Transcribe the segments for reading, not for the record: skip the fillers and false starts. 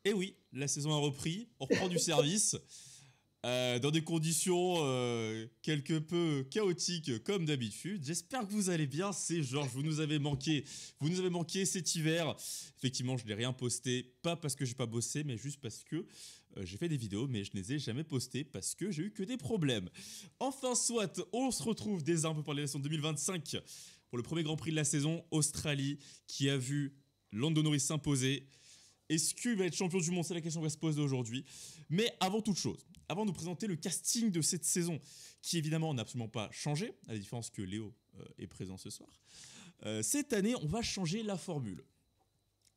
Et oui, la saison a repris, on reprend du service dans des conditions quelque peu chaotiques comme d'habitude. J'espère que vous allez bien, c'est Georges, vous nous avez manqué cet hiver. Effectivement, je n'ai rien posté, pas parce que j'ai pas bossé, mais juste parce que j'ai fait des vidéos, mais je ne les ai jamais postées parce que j'ai eu que des problèmes. Enfin, soit, on se retrouve dès un peu pour l'élection 2025 pour le premier Grand Prix de la saison, Australie, qui a vu Lando Norris s'imposer. Est-ce qu'il va être champion du monde? C'est la question qu'on va se poser aujourd'hui. Mais avant toute chose, avant de nous présenter le casting de cette saison, qui évidemment n'a absolument pas changé, à la différence que Léo est présent ce soir, cette année, on va changer la formule.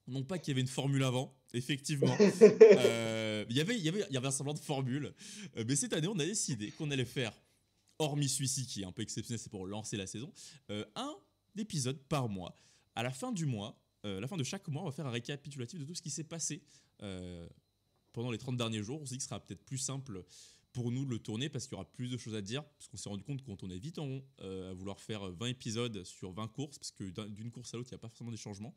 Non pas qu'il y avait une formule avant, effectivement. Il y avait un semblant de formule. Mais cette année, on a décidé qu'on allait faire, hormis celui-ci qui est un peu exceptionnel, c'est pour lancer la saison, un épisode par mois. À la fin du mois, la fin de chaque mois, on va faire un récapitulatif de tout ce qui s'est passé pendant les 30 derniers jours. On s'est dit que ce sera peut-être plus simple pour nous de le tourner parce qu'il y aura plus de choses à dire. Parce qu'on s'est rendu compte qu'on tournait vite en rond à vouloir faire 20 épisodes sur 20 courses. Parce que d'une course à l'autre, il n'y a pas forcément des changements.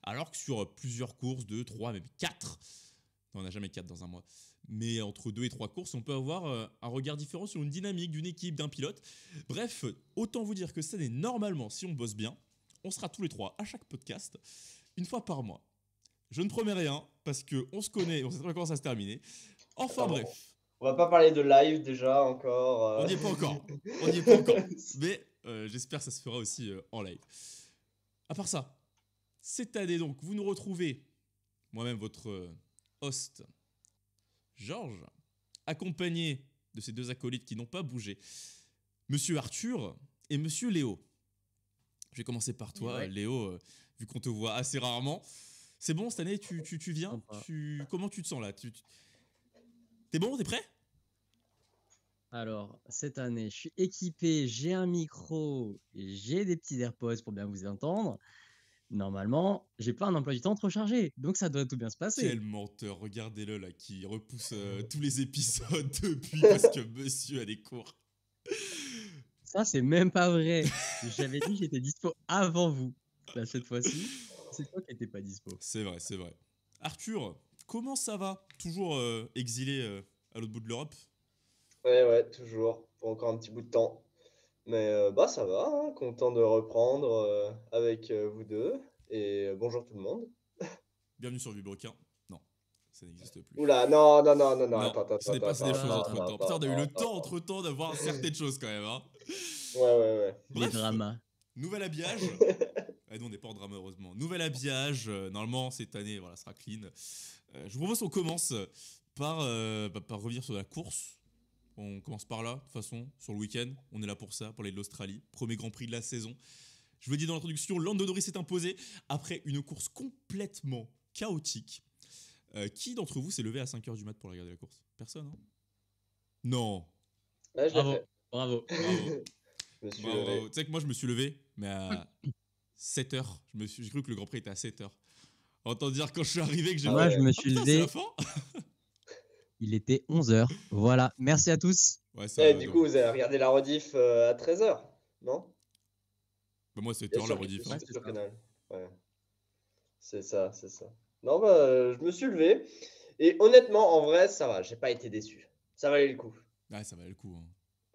Alors que sur plusieurs courses, 2, 3, même 4, non, on n'a jamais 4 dans un mois, mais entre 2 et 3 courses, on peut avoir un regard différent sur une dynamique d'une équipe, d'un pilote. Bref, autant vous dire que cette année, normalement, si on bosse bien, on sera tous les 3 à chaque podcast, une fois par mois. Je ne promets rien, parce qu'on se connaît, on sait très bien comment ça va se terminer. Enfin Attends, bref, on va pas parler de live déjà encore. on n'y est pas encore. On n'y est pas encore. Mais j'espère que ça se fera aussi en live. À part ça, cette année donc, vous nous retrouvez, moi-même votre host, Georges, accompagné de ces deux acolytes qui n'ont pas bougé, Monsieur Arthur et Monsieur Léo. Je vais commencer par Et toi, ouais, Léo, vu qu'on te voit assez rarement. C'est bon, cette année, tu viens sympa. Comment tu te sens là? T'es bon, t'es prêt? Alors, cette année, je suis équipé, j'ai un micro, j'ai des petits AirPods pour bien vous entendre. Normalement, j'ai pas un emploi du temps trop chargé, donc ça doit tout bien se Quel passer. menteur, regardez-le là, qui repousse tous les épisodes depuis parce que monsieur a des cours. Ça, c'est même pas vrai. J'avais dit que j'étais dispo avant vous. Là, cette fois-ci, c'est toi qui n'étais pas dispo. C'est vrai, c'est vrai. Arthur, comment ça va? Toujours exilé à l'autre bout de l'Europe? Ouais, toujours. Pour encore un petit bout de temps. Mais bah ça va, hein, content de reprendre avec vous deux. Et bonjour tout le monde. Bienvenue sur Vibrequin. Non, ça n'existe plus. Oula, non, non, non, non, non, Non, attends, attends, ce n'est attends, passé des attends, choses attends, Oula, entre attends, temps. Putain, attends, on a eu le attends, temps attends. entre temps d'avoir certaines choses quand même. Hein. Ouais. les Bref, dramas. nouvel habillage. Nous, on n'est pas en drame, heureusement. Nouvel habillage. Normalement, cette année, voilà, sera clean. Je vous propose qu'on commence par revenir sur la course. On commence par là, de toute façon, sur le week-end. On est là pour ça, pour aller de l'Australie. Premier Grand Prix de la saison. Je vous l'ai dit dans l'introduction, Lando Norris s'est imposé après une course complètement chaotique. Qui d'entre vous s'est levé à 5h du mat pour regarder la course? Personne, hein? Non. Ouais, je l'ai Bravo, fait. bravo. Bravo. Je me suis Bravo, levé. bravo. Tu sais que moi, je me suis levé, mais à 7h. J'ai cru que le Grand Prix était à 7h. Autant dire quand je suis arrivé que j'ai Ah Moi, fait je ouais. me ah suis putain, c'est la levé, fin. il était 11 heures. Voilà, merci à tous. Ouais, Et ça. du Donc, coup, vous avez regardé la rediff à 13h, non? bah, moi, Bien 7h la sûr, rediff. Hein. Ouais, sur, c'est sur ça. Canal. Ouais, c'est ça, c'est ça. Non, bah, je me suis levé. Et honnêtement, en vrai, ça va. J'ai pas été déçu. Ça valait le coup. Ouais, ça valait le coup. Hein.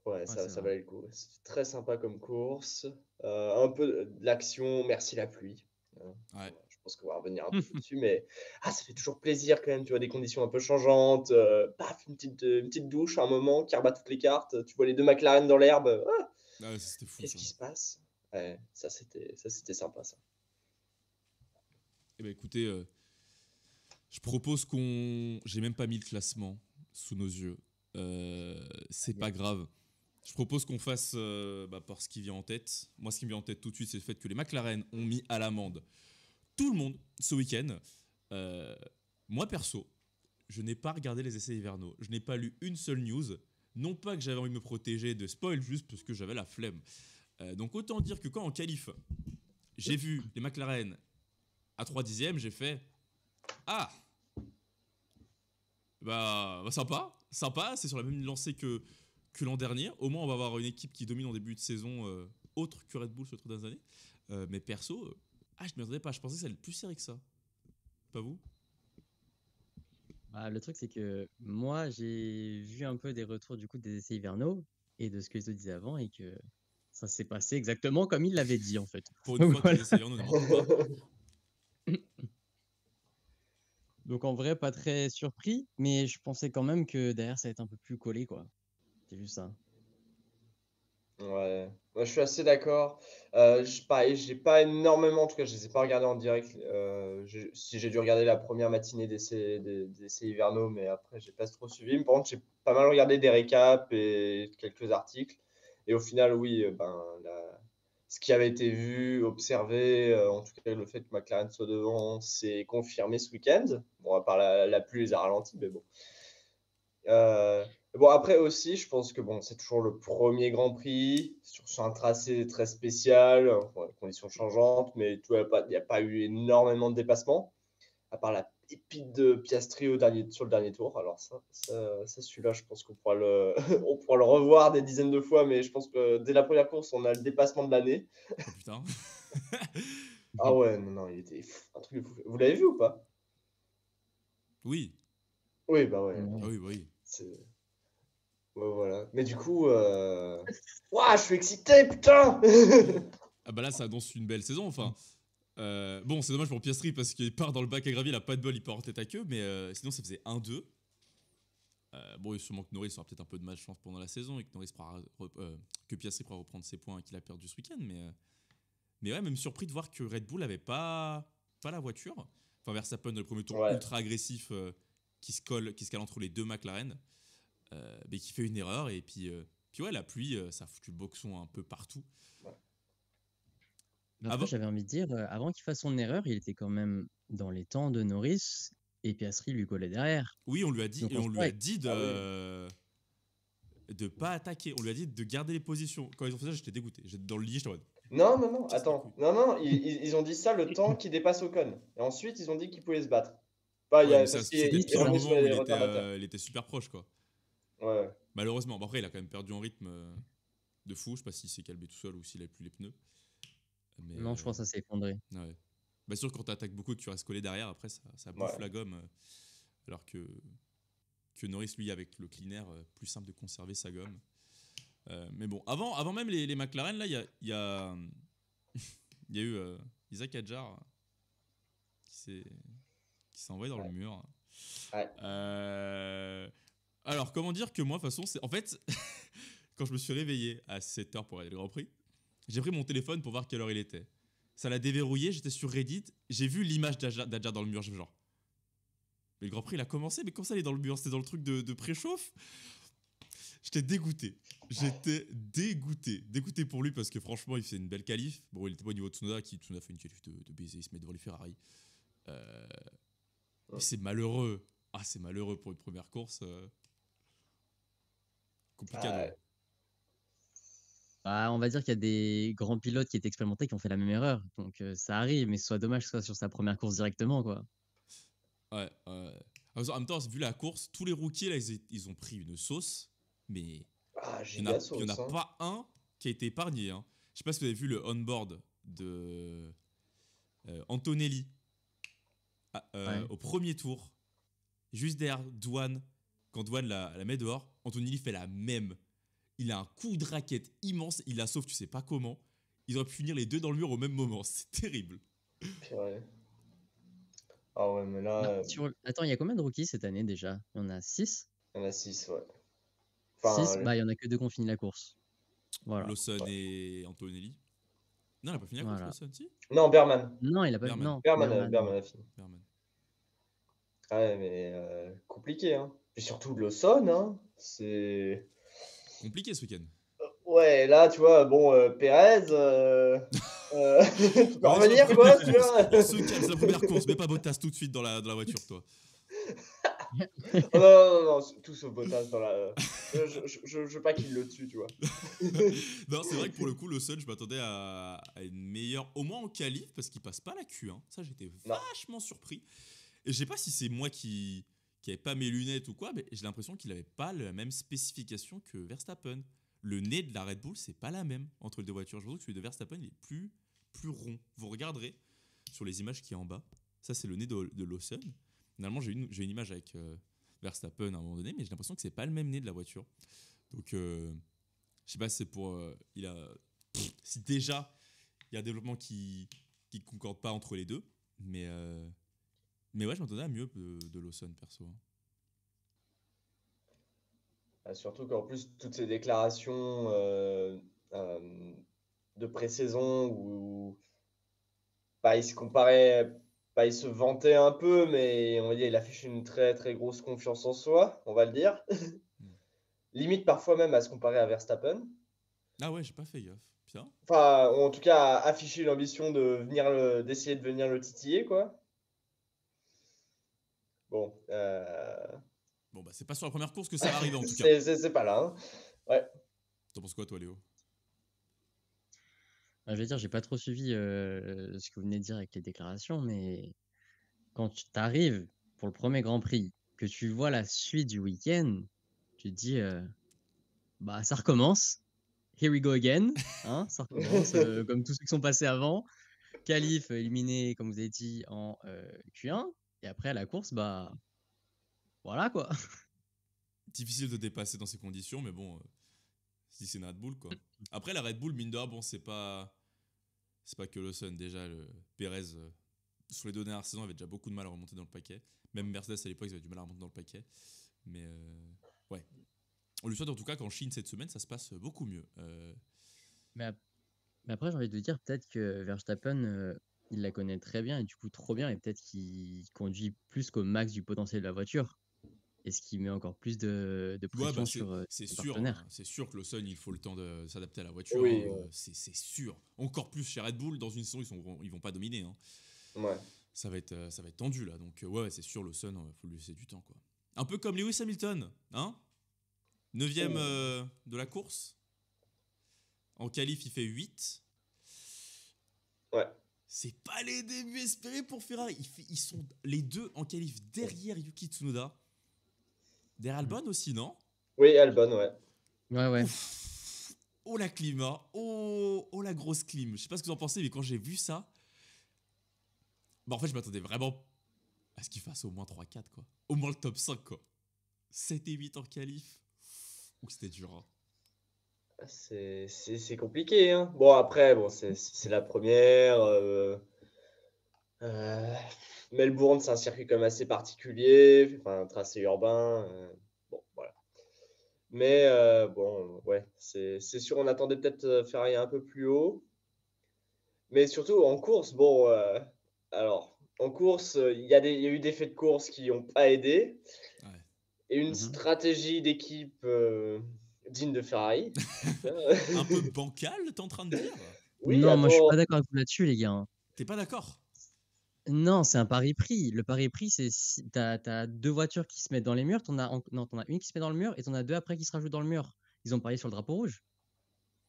Ouais, Ouais, ça, c'est ça vrai. valait le coup. C'était très sympa comme course. Un peu de l'action, merci la pluie. Hein. Ouais. Je pense qu'on va revenir un peu dessus, mais ça fait toujours plaisir quand même. Tu vois des conditions un peu changeantes. Paf, une petite douche à un moment qui rebat toutes les cartes. Tu vois les deux McLaren dans l'herbe. Ah, Ah, c'était fou qu'est-ce ça. qui se passe? Ouais, ça c'était sympa ça. Eh ben écoutez, je propose qu'on. J'ai même pas mis le classement sous nos yeux. C'est pas grave. Je propose qu'on fasse par ce qui vient en tête. Moi, ce qui me vient en tête tout de suite, c'est le fait que les McLaren ont mis à l'amende tout le monde ce week-end. Euh, Moi, perso, je n'ai pas regardé les essais hivernaux. Je n'ai pas lu une seule news. Non pas que j'avais envie de me protéger de spoil, juste parce que j'avais la flemme. Donc autant dire que quand en qualif, j'ai vu les McLaren à 3 dixièmes, j'ai fait ah, sympa, sympa, c'est sur la même lancée que l'an dernier. Au moins, on va avoir une équipe qui domine en début de saison autre que Red Bull sur les 3 dernières années. Mais perso, je ne m'y attendais pas. Je pensais que ça allait être plus serré que ça. Pas vous? Le truc, c'est que moi, j'ai vu un peu des retours du coup des essais hivernaux et de ce que je te disais avant et que ça s'est passé exactement comme il l'avait dit en fait. Pour une Donc fois que voilà. les essais hivernaux ne mentent pas. Donc en vrai, pas très surpris, mais je pensais quand même que derrière, ça allait être un peu plus collé, quoi. C'est juste ça. Ouais, moi je suis assez d'accord. Pareil, j'ai pas énormément, en tout cas, je les ai pas regardés en direct. Si j'ai dû regarder la première matinée des essais hivernaux, mais après, j'ai pas trop suivi. Mais par contre, j'ai pas mal regardé des récaps et quelques articles. Et au final, oui, ce qui avait été vu, observé, en tout cas, le fait que McLaren soit devant, c'est confirmé ce week-end. Bon, à part la pluie les a ralentis, mais bon. Bon, après aussi, je pense que bon, c'est toujours le premier Grand Prix sur un tracé très spécial, bon, conditions changeantes, mais tu vois, il n'y a pas eu énormément de dépassements, à part la pépite de Piastri sur le dernier tour. Alors celui-là, je pense qu'on pourra on pourra le revoir des dizaines de fois, mais je pense que dès la première course, on a le dépassement de l'année. Oh putain. Ah ouais, non, non, il était un truc de fou. Vous l'avez vu ou pas? Oui. Oui, bah ouais. Ah Ouais. oui, bah oui. c'est- Ouais, voilà. Mais du coup, ouah, je suis excité, putain! Ah bah là, ça annonce une belle saison. Enfin, bon, c'est dommage pour Piastri parce qu'il part dans le bac à gravier, il a pas de bol, il part en tête à queue, mais sinon ça faisait 1-2. Bon, sûrement que Norris aura peut-être un peu de malchance pendant la saison et que, que Piastri pourra reprendre ses points qu'il a perdu ce week-end. Mais ouais, même surpris de voir que Red Bull avait pas la voiture. Enfin, Verstappen dans le premier tour Ouais. ultra agressif qui se cale entre les deux McLaren, mais qui fait une erreur. Et puis ouais, la pluie, ça a foutu le boxon un peu partout. Mais après, Avant, j'avais envie de dire, avant qu'il fasse son erreur, il était quand même dans les temps de Norris et Piastri lui collait derrière. oui, on lui a dit, Donc et en on lui soi, a dit Ah oui. de pas attaquer. On lui a dit de garder les positions. Quand ils ont fait ça, j'étais dégoûté. J'étais dans le lit, j'étais en mode Non, non, non, casse les attends. couilles. Non, non, ils ont dit ça le temps qu'il dépasse Ocon. Et ensuite, ils ont dit qu'ils pouvaient se battre. Pas, Ouais, mais ça, parce c'était oui, qu'il c'est pile au ça. revenait sur moment où les retardateurs. il était super proche, quoi. Ouais. Malheureusement. Bon, après, il a quand même perdu en rythme de fou. Je sais pas s'il s'est calmé tout seul ou s'il a plus les pneus. Mais Non, je pense que ça s'est effondré. ouais. Bah, sûr, quand tu attaques beaucoup et que tu restes collé derrière, après, ça bouffe Ouais. la gomme. Alors que Norris, lui, avec le clean air, plus simple de conserver sa gomme. Mais bon, avant même les McLaren, là, il y a eu Isaac Hadjar qui s'est envoyé dans le Ouais. mur. Ouais. Alors, comment dire que moi, de toute façon, en fait, quand je me suis réveillé à 7h pour aller au Grand Prix, j'ai pris mon téléphone pour voir quelle heure il était. Ça l'a déverrouillé, j'étais sur Reddit, j'ai vu l'image d'Adjar dans le mur, j'ai fait genre. Mais le Grand Prix, il a commencé, mais comment ça, il est dans le mur? C'était dans le truc de préchauffe? J'étais dégoûté. J'étais dégoûté. Dégoûté pour lui parce que franchement, il fait une belle qualif. Bon, il était pas au niveau de Tsunoda, Tsunoda fait une qualif de baiser, il se met devant les Ferrari. Mais c'est malheureux. Ah, c'est malheureux pour une première course. Complicado. Ouais. On va dire qu'il y a des grands pilotes qui étaient expérimentés qui ont fait la même erreur. Donc ça arrive, mais ce soit dommage que ce soit sur sa première course directement, quoi. Ouais. En même temps, vu la course, tous les rookies, là, ils ont pris une sauce. Mais Ah, il y en a giga sauce, hein. pas un qui a été épargné. Hein. Je sais pas si vous avez vu le on-board de Antonelli Ouais. au premier tour. Juste derrière Douane, quand Douane la met dehors, Antonelli fait la même. Il a un coup de raquette immense, il la sauve, tu sais pas comment. Ils auraient pu finir les deux dans le mur au même moment, c'est terrible. Purée. Ah ouais, mais là, Attends, il y a combien de rookies cette année déjà? Il y en a 6? il y en a 6, ouais. 6? Enfin, Bah, il y en a que 2 qui ont fini la course. Voilà. Lawson ouais. et Antonelli. Non, il a pas fini la course, Voilà. Lawson, si. Non, Berman. Non, il a pas. Berman. Non, Berman Berman. a fini. Berman. Ouais, mais compliqué, hein. Puis surtout Lawson, hein. Compliqué ce week-end. Ouais, là, tu vois, bon, Pérez, tu peux On est sur la revenir, première quoi, tu course. vois. On se calme, c'est la première course. Mets pas Bottas tout de suite dans la voiture, toi. Oh, non, non, non, non, tout sauf Bottas dans la. Je veux pas qu'il le tue, tu vois. Non, c'est vrai que pour le coup, Lawson, je m'attendais à une meilleure, au moins en qualif, parce qu'il passe pas la Q1. Ça, j'étais Non. vachement surpris. Et je sais pas si c'est moi qui avait pas mes lunettes ou quoi, mais j'ai l'impression qu'il avait pas la même spécification que Verstappen. Le nez de la Red Bull, c'est pas la même entre les deux voitures. Je trouve que celui de Verstappen, il est plus rond. Vous regarderez sur les images qui est en bas. Ça, c'est le nez de Lawson. Finalement, j'ai une image avec Verstappen à un moment donné, mais j'ai l'impression que c'est pas le même nez de la voiture. Donc, je sais pas si c'est pour. Si déjà, il y a un développement qui concorde pas entre les deux, mais ouais, je m'attendais à mieux de Lawson, perso. Hein. Surtout qu'en plus, toutes ces déclarations euh, de pré-saison où bah, il se comparait, bah, il se vantait un peu, mais on va dire il affiche une très très grosse confiance en soi, on va le dire. Mm. Limite parfois même à se comparer à Verstappen. Ah ouais, j'ai pas fait gaffe. Putain. Enfin, ou en tout cas, afficher l'ambition d'essayer de venir le titiller, quoi. Bon, Bon, bah, c'est pas sur la première course que ça va arriver, en tout cas. c'est pas là, hein. Ouais. T'en penses quoi, toi, Léo? Je vais dire, j'ai pas trop suivi ce que vous venez de dire avec les déclarations, mais quand tu t'arrives pour le premier Grand Prix, que tu vois la suite du week-end, tu te dis, bah ça recommence. Here we go again. Hein, ça recommence comme tous ceux qui sont passés avant. Qualif éliminé, comme vous avez dit, en Q1. Et après, à la course, bah voilà quoi. Difficile de dépasser dans ces conditions, mais bon, si c'est une Red Bull, quoi. Après, la Red Bull, mine de rien, bon, c'est pas que Lawson. Déjà, le Perez, sur les deux dernières saisons, avait déjà beaucoup de mal à remonter dans le paquet. Même Mercedes, à l'époque, ils avaient du mal à remonter dans le paquet. Mais ouais. On lui souhaite en tout cas qu'en Chine, cette semaine, ça se passe beaucoup mieux. Mais, mais après, j'ai envie de dire peut-être que Verstappen, il la connaît très bien et du coup trop bien, et peut-être qu'il conduit plus qu'au max du potentiel de la voiture. Et ce qui met encore plus de Ouais, bah pression sur c'est ses sûr, hein. partenaires. C'est sûr que Lawson, il faut le temps de s'adapter à la voiture. Oui, Hein. C'est sûr. Encore plus chez Red Bull, dans une saison, ils vont pas dominer. Hein. ouais. Ça va être tendu là. Donc ouais, c'est sûr, Lawson, faut lui laisser du temps, quoi. Un peu comme Lewis Hamilton, hein. 9ème de la course. En qualif, il fait 8. Ouais. C'est pas les débuts espérés pour Ferrari. Ils sont les deux en qualif derrière Yuki Tsunoda. Derrière Albon aussi, non? Oui, Albon, ouais. Ouais, ouais. Ouf. Oh la clim, oh la grosse clim. Je sais pas ce que vous en pensez, mais quand j'ai vu ça, bah en fait je m'attendais vraiment à ce qu'il fasse au moins 3-4, quoi. Au moins le top 5, quoi. 7 et 8 en qualif. Ouh, c'était dur. Hein. C'est compliqué, hein. Bon, après, bon, c'est la première. Euh, Melbourne, c'est un circuit quand même assez particulier, enfin, un tracé urbain. Bon, voilà. Mais bon, ouais, c'est sûr, on attendait peut-être Ferrari un peu plus haut. Mais surtout en course, bon, alors, en course, il y a eu des faits de course qui n'ont pas aidé. Ouais. Et une Mhm. stratégie d'équipe digne de Ferrari. Un peu bancal, t'es en train de dire? Oui, Non, moi je suis attends. pas d'accord avec vous là-dessus, les gars. Hein. T'es pas d'accord? Non, c'est un pari pris. Le pari pris, c'est si t'as deux voitures qui se mettent dans les murs, non, t'en as une qui se met dans le mur et t'en as deux après qui se rajoutent dans le mur. Ils ont parié sur le drapeau rouge.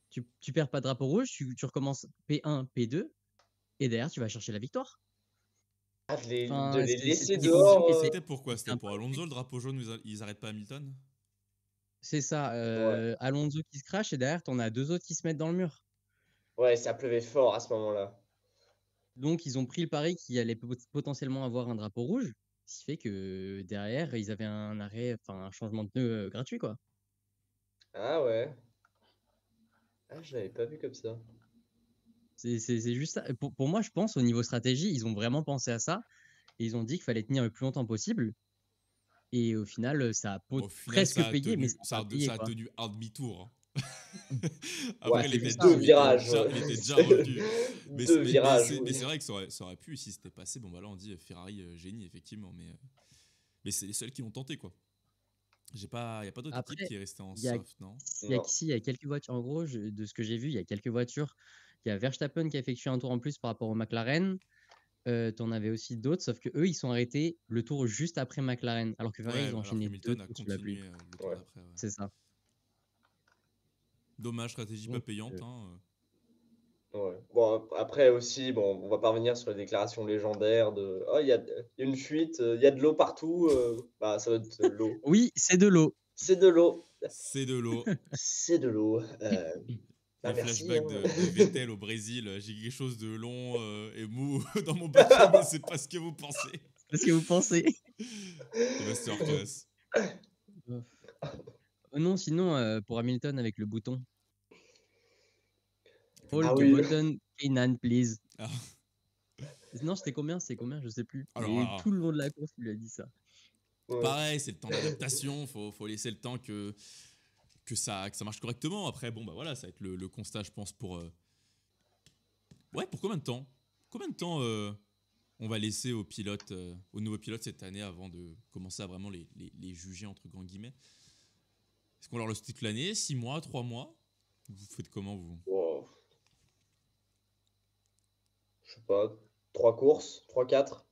Tu perds pas de drapeau rouge, tu recommences P1, P2 et derrière tu vas chercher la victoire. Ah, de Enfin, les laisser c'est des conditions dehors. qui étaient. C'était pourquoi? C'est C'était un pour pari Alonso, pris. le drapeau jaune, ils arrêtent pas Hamilton? C'est ça. Ouais. Alonso qui se crache et derrière t'en as deux autres qui se mettent dans le mur. Ouais, ça pleuvait fort à ce moment-là. Donc ils ont pris le pari qu'il allait potentiellement avoir un drapeau rouge, ce qui fait que derrière ils avaient un arrêt, enfin un changement de pneu gratuit quoi. Ah ouais. Ah, je l'avais pas vu comme ça. C'est juste ça. Pour moi, je pense au niveau stratégie, ils ont vraiment pensé à ça et ils ont dit qu'il fallait tenir le plus longtemps possible. Et au final, ça a Bon, au final, presque payé, mais ça n'a pas payé ça a quoi. tenu un demi-tour. Hein. Ouais, Après, C'est juste ça. deux Hein. virages. il était déjà revenu. Deux virages, Mais oui. c'est vrai que ça aurait pu, si c'était passé. Bon, bah là, on dit Ferrari, génie, effectivement. Mais c'est les seuls qui l'ont tenté, quoi. Il n'y a pas d'autre équipe Après, qui est restée en il y a, soft, non? Non. il y a quelques voitures. En gros, de ce que j'ai vu, il y a quelques voitures. Il y a Verstappen qui a effectué un tour en plus par rapport au McLaren. T'en avais aussi d'autres, sauf que eux, ils sont arrêtés le tour juste après McLaren, alors que Ferrari, Ouais, ils ont alors enchaîné deux qu'Hamilton a tours sous la pluie. continué le tour Ouais. d'après. Ouais. C'est ça. Dommage, stratégie pas Donc, payante. Hein. Ouais. Bon, après aussi, bon, on va pas revenir sur les déclarations légendaires de oh, il y a une fuite, il y a de l'eau partout. Bah, ça doit être de l'eau. oui, c'est de l'eau. C'est de l'eau. C'est de l'eau. C'est de l'eau. Bah, Les merci. flashbacks Hein. de Vettel au Brésil. J'ai quelque chose de long et mou dans mon baquet, mais c'est pas ce que vous pensez. Qu'est-ce que vous pensez? C'est masterclass. Non, sinon, pour Hamilton avec le bouton. Hold Ah the oui. button, Kenan, please. Ah. Non, c'était combien? Je sais plus. Alors Et là, tout le long de la course, il lui a dit ça. Ouais. pareil, c'est le temps d'adaptation. Faut laisser le temps que ça marche correctement. Après, bon, bah voilà, ça va être le constat, je pense, pour. Ouais, pour combien de temps? Combien de temps on va laisser aux pilotes, aux nouveaux pilotes cette année avant de commencer à vraiment les juger, entre grands guillemets? Est-ce qu'on leur laisse toute l'année? 6 mois, 3 mois? Vous faites comment, vous? Wow. Je sais pas, 3 courses, 3-4.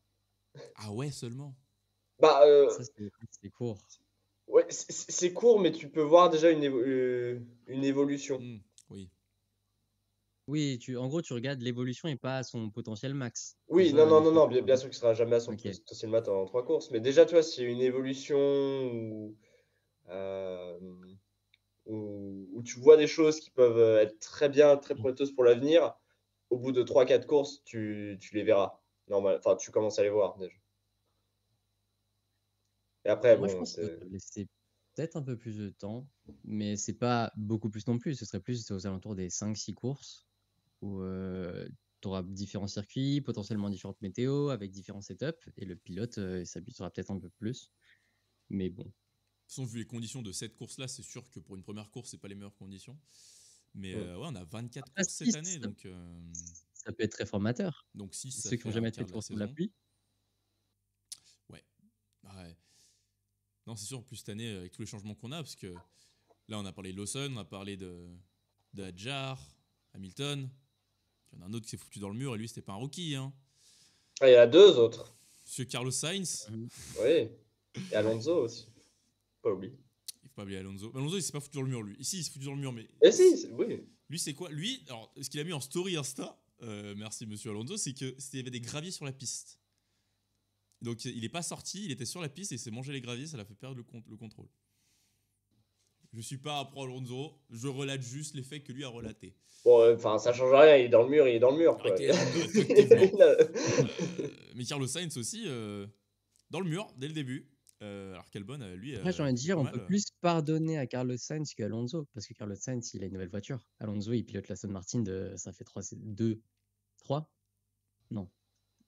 Ah ouais, seulement? Bah, Ça, c'est court. ouais, c'est court, mais tu peux voir déjà une évolution. Oui. Oui, en gros, tu regardes l'évolution et pas son potentiel max. Oui, C'est non, ça, non, les non, choses non, que bien, tu bien regardes. sûr qu'il sera jamais à son Ok. potentiel max en 3 courses. Mais déjà, tu vois, s'il y a une évolution euh, où tu vois des choses qui peuvent être très bien, très prometteuses pour l'avenir, au bout de 3-4 courses, tu les verras. Normal. Enfin, tu commences à les voir déjà. Et après, Moi, je bon, pense qu'il c'est. faudrait laisser peut-être un peu plus de temps, mais c'est pas beaucoup plus non plus. Ce serait plus aux alentours des 5-6 courses où tu auras différents circuits, potentiellement différentes météos, avec différents setups, et le pilote s'habituera peut-être un peu plus. Mais bon, De toute façon, vu les conditions de cette course-là, c'est sûr que pour une première course, c'est pas les meilleures conditions. Mais ouais, on a 24 après, courses si, cette année, ça peut être très formateur. donc 6, ça Ceux qui fait n'ont un jamais quart fait de de la course sous la saison. pluie. Ouais. Ouais. Non, c'est sûr, en plus cette année, avec tous les changements qu'on a, parce que là, on a parlé de Lawson, on a parlé de Hadjar, Hamilton. Il y en a un autre qui s'est foutu dans le mur, et lui, c'était pas un rookie. Hein. Ah, il y en a 2 autres. Monsieur Carlos Sainz, Oui. Et Alonso aussi. Pas oublier. il faut pas oublier Alonso. Mais Alonso, il s'est pas foutu dans le mur, lui. Ici, il s'est foutu dans le mur, mais. Et si, oui. Lui, c'est quoi? Lui, alors, ce qu'il a mis en story Insta, merci monsieur Alonso, c'est qu'il y avait des graviers sur la piste. Donc, il est pas sorti, il était sur la piste et il s'est mangé les graviers, ça l'a fait perdre le contrôle. Je suis pas pro Alonso, je relate juste les faits que lui a relatés. Bon, enfin, ça change rien, il est dans le mur, il est dans le mur, quoi. Ok, effectivement. Mais Carlos Sainz aussi, dans le mur, dès le début. Alors qu'Albon, lui, Après, j'ai envie de dire, pas on mal. peut plus pardonner à Carlos Sainz qu'à Alonso, parce que Carlos Sainz, il a une nouvelle voiture. Alonso, il pilote la Aston Martin ça fait 3? Non.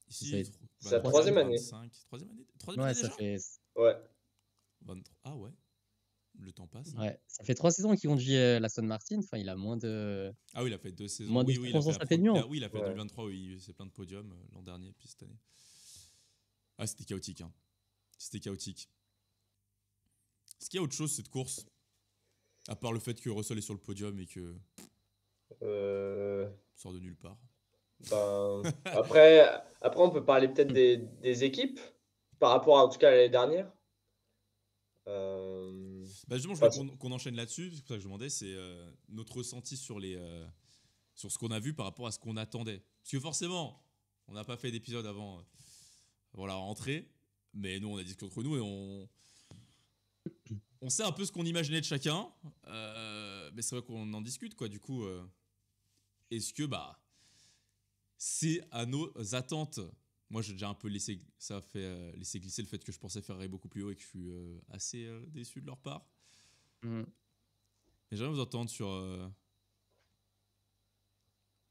Ici, sa 23, troisième année. 25. Troisième année Ouais, déjà ça fait. Ouais. 23. Ah ouais. Le temps passe. Hein. Ouais, ça fait 3 saisons qu'il conduit la Aston Martin. Enfin, il a moins de. Ah oui, il a fait 2 saisons. Moins de Oui, il a fait circonstances atténuantes. il a fait Ouais. 2023, oui, il fait plein de podiums l'an dernier, puis cette année. Ah, c'était chaotique. Hein. C'était chaotique. Est-ce qu'il y a autre chose cette course? À part le fait que Russell est sur le podium et que sort de nulle part. Ben, après, on peut parler peut-être des équipes par rapport à, en tout cas, à l'année dernière. Bah justement, je voulais qu'on enchaîne là-dessus. C'est pour ça que je demandais, c'est notre ressenti sur sur ce qu'on a vu par rapport à ce qu'on attendait. Parce que forcément, on n'a pas fait d'épisode avant la rentrée, mais nous, on a discuté entre nous et on sait un peu ce qu'on imaginait de chacun. Mais c'est vrai qu'on en discute, quoi. Du coup, est-ce que c'est à nos attentes? Moi, j'ai déjà un peu laissé glisser le fait que je pensais faire beaucoup plus haut et que je suis assez déçu de leur part. Mais j'aimerais vous entendre sur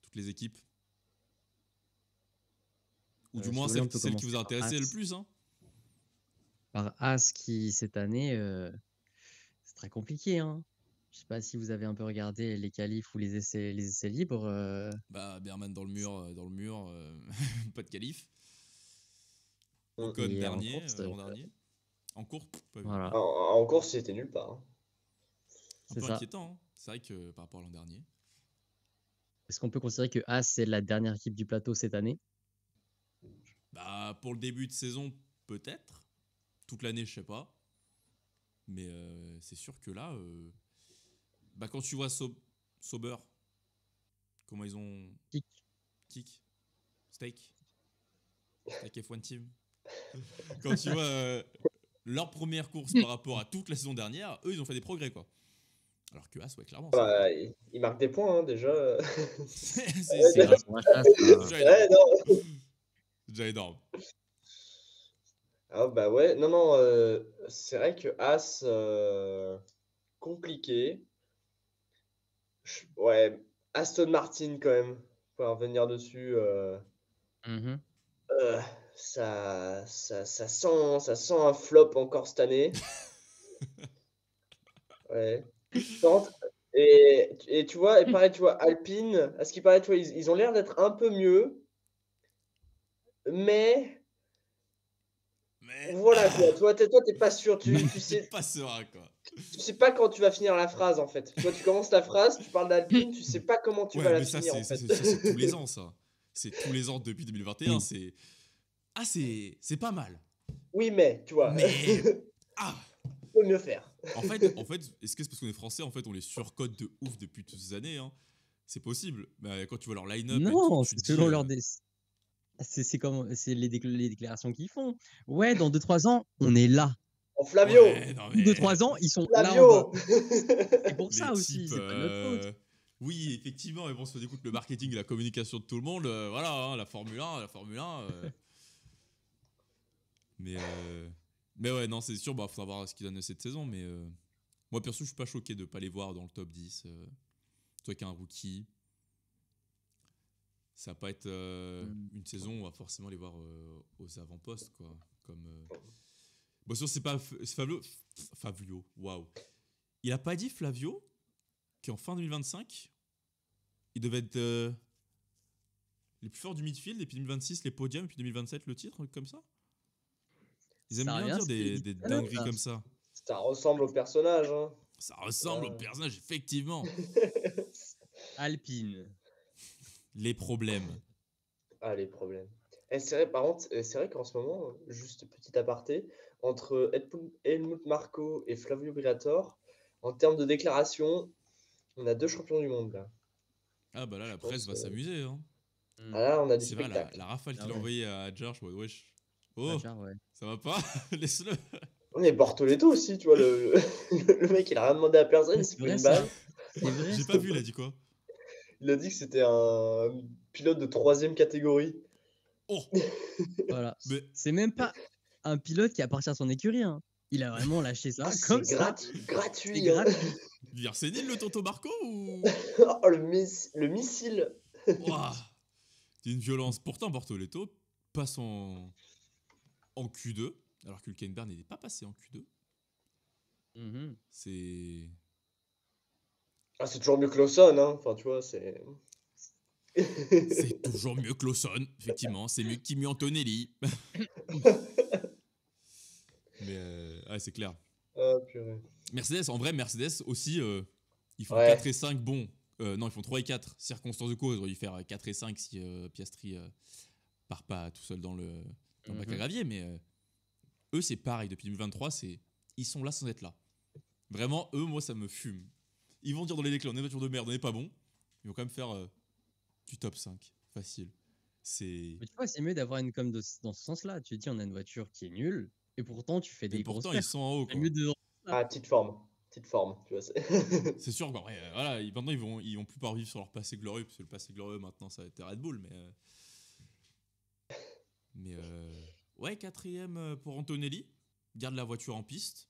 toutes les équipes. Ou du moins celle qui vous a intéressé le plus. Hein. Par As qui, cette année, c'est très compliqué. Hein. Je sais pas si vous avez un peu regardé les qualifs ou les essais libres. Berman dans le mur, pas de qualif. Ocon Et en dernier, course, l'an dernier. En course, pas vu. voilà. En course, c'était nulle part. Hein. Un peu inquiétant. Hein. C'est vrai que par rapport à l'an dernier. Est-ce qu'on peut considérer que As c'est la dernière équipe du plateau cette année? Pour le début de saison, peut-être. Toute l'année, je sais pas. Mais c'est sûr que là, quand tu vois Sauber, comment ils ont... Kick. Steak F1 Team. Quand tu vois leur première course par rapport à toute la saison dernière, eux, ils ont fait des progrès, quoi. Alors que As, ouais, clairement. Ils marquent des points, hein, déjà. c'est grâce à la chasse. déjà énorme. Ouais, non. Déjà énorme. Ah bah ouais, non, non, c'est vrai que As, compliqué. Ouais, Aston Martin quand même, pour revenir dessus, Mhm. euh, ça sent un flop encore cette année. Ouais. Tente. Et tu vois, et pareil, tu vois, Alpine, à ce qui paraît, tu vois, ils ont l'air d'être un peu mieux, mais Mais voilà quoi, toi, t'es pas sûr, t'es pas serein, quoi. tu sais pas quand tu vas finir la phrase en fait. Tu vois, tu commences la phrase, tu parles d'Alpine, tu sais pas comment tu vas Ouais, la mais ça, finir c'est en ça, fait. c'est tous les ans, ça. C'est tous les ans depuis 2021. Oui. C'est c'est pas mal. Oui, mais tu vois, Mais ah, on peut mieux faire. en fait, est-ce que c'est parce qu'on est français, en fait, on les surcote de ouf depuis toutes ces années, hein. C'est possible. Mais quand tu vois leur line-up et tout, Non, tu c'est te dis. selon leur c'est comme c'est les déclaration qu'ils font. Ouais, dans 2-3 ans, on est là. En Flavio, Ouais, non Ou mais 2-3 ans, ils sont là en bas. Flavio. C'est pour les ça aussi, types. c'est pas de notre faute. Oui, effectivement, mais bon, si on écoute le marketing et la communication de tout le monde, voilà, hein, la Formule 1, mais, euh, mais ouais, non, c'est sûr, bah, faudra voir ce qu'ils donnent cette saison. Mais moi, perso, je suis pas choqué de pas les voir dans le top 10. Toi qui es un rookie, ça va pas être Mm. une saison où on va forcément les voir aux avant-postes, quoi. Comme, bon, sûr, c'est pas c'est Fabio, waouh. Il a pas dit Flavio qu'en fin 2025, il devait être les plus forts du midfield, et puis 2026 les podiums, et puis 2027 le titre, un truc comme ça. Ils aiment Ça bien revient dire ce qu'il a des, dit des tout à l'heure, dingueries ça. comme ça. Ça ressemble au personnage, hein. Ça ressemble au Là. personnage, effectivement. Alpine. Les problèmes. Ah, les problèmes. Et c'est vrai, par contre, c'est vrai qu'en ce moment, juste petit aparté, entre Helmut Marko et Flavio Briatore, en termes de déclaration, on a deux champions du monde là. Ah bah là, Je la presse pense. va s'amuser, hein. Mm. Ah là, on a du C'est vrai, la, spectacle. la rafale Ah qu'il a ouais, envoyée à Jar, je vois, wesh. pas Oh, cher, ouais. ça va pas. Laisse-le. On est Bortoleto aussi, tu vois, le mec, il a rien demandé à personne, Ouais, il s'est c'est pris vrai une balle. ça. C'est vrai J'ai ça. pas vu, il a dit quoi. Il a dit que c'était un pilote de troisième catégorie. Oh, Voilà. mais C'est même pas un pilote qui appartient à son écurie, hein. Il a vraiment lâché Ah, ça c'est comme ça. C'est gratuit, hein. gratuit. Virsenil, le tonton Marco ou. Oh, le missile. Ouah, c'est une violence. Pourtant, Bortoleto passe en Q2, alors que Hülkenberg n'était pas passé en Q2. Mhm. C'est. Ah, c'est toujours mieux que Lawson, hein. Enfin, tu vois, c'est. C'est toujours mieux que Lawson, effectivement. C'est mieux que Kimi Antonelli. Mais ouais, c'est clair. Ah, purée. Mercedes, en vrai, Mercedes aussi, ils font 4 Ouais. et 5 bon. Non, ils font 3 et 4. Circonstances de cause, ils auraient dû faire 4 et 5 si Piastri part pas tout seul dans le bac à Mhm. gravier. Mais eux, c'est pareil. Depuis 2023, ils sont là sans être là. Vraiment, eux, moi, ça me fume. Ils vont dire dans les déclats, on est voiture de merde, on n'est pas bon. Ils vont quand même faire du top 5. Facile. C'est. Mais tu vois, c'est mieux d'avoir une com dans ce sens-là. Tu te dis, on a une voiture qui est nulle, et pourtant, tu fais Et des grosses pourtant, ils perfs. sont en haut, C'est quoi. mieux de. Là. Ah, petite forme. Petite forme, tu vois. C'est sûr, quoi. Après, voilà, maintenant, ils vont plus pas revivre sur leur passé glorieux, parce que le passé glorieux, maintenant, ça a été Red Bull. Mais ouais, quatrième pour Antonelli. Garde la voiture en piste.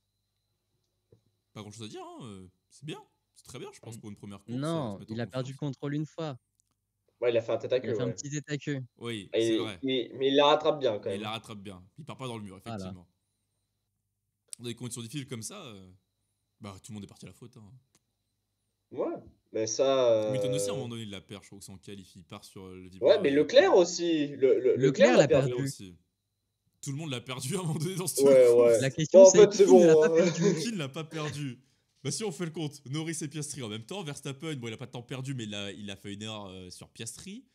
Pas grand chose à dire, hein. C'est bien. C'est très bien, je pense, pour une première course. Se Non, mettre en il a perdu le confiance. contrôle une fois. Ouais, il a fait un tête à Il a queue, fait un ouais. petit tête à queue. Oui, c'est vrai. Mais il la rattrape bien, quand Mais il même. la rattrape bien. Il part pas dans le mur, Voilà. effectivement. Dans des conditions difficiles comme ça, bah, tout le monde est parti à la faute, hein. Ouais, mais ça. Hamilton aussi, à un moment donné, il la perd. Je crois que c'est en qualif. Il part sur le Ouais, vibreur mais et hop. Leclerc aussi. Leclerc Leclerc l'a l'a Leclerc perdu. perdu. aussi. Tout le monde l'a perdu à un moment donné dans cette Ouais, ouais. La course. question, Bon, en c'est fait, c'est qui ne l'a pas bon, hein. perdu? Qui ne l'a pas perdu? Bah si on fait le compte, Norris et Piastri en même temps, Verstappen, bon il a pas de temps perdu mais il a fait une erreur sur Piastri.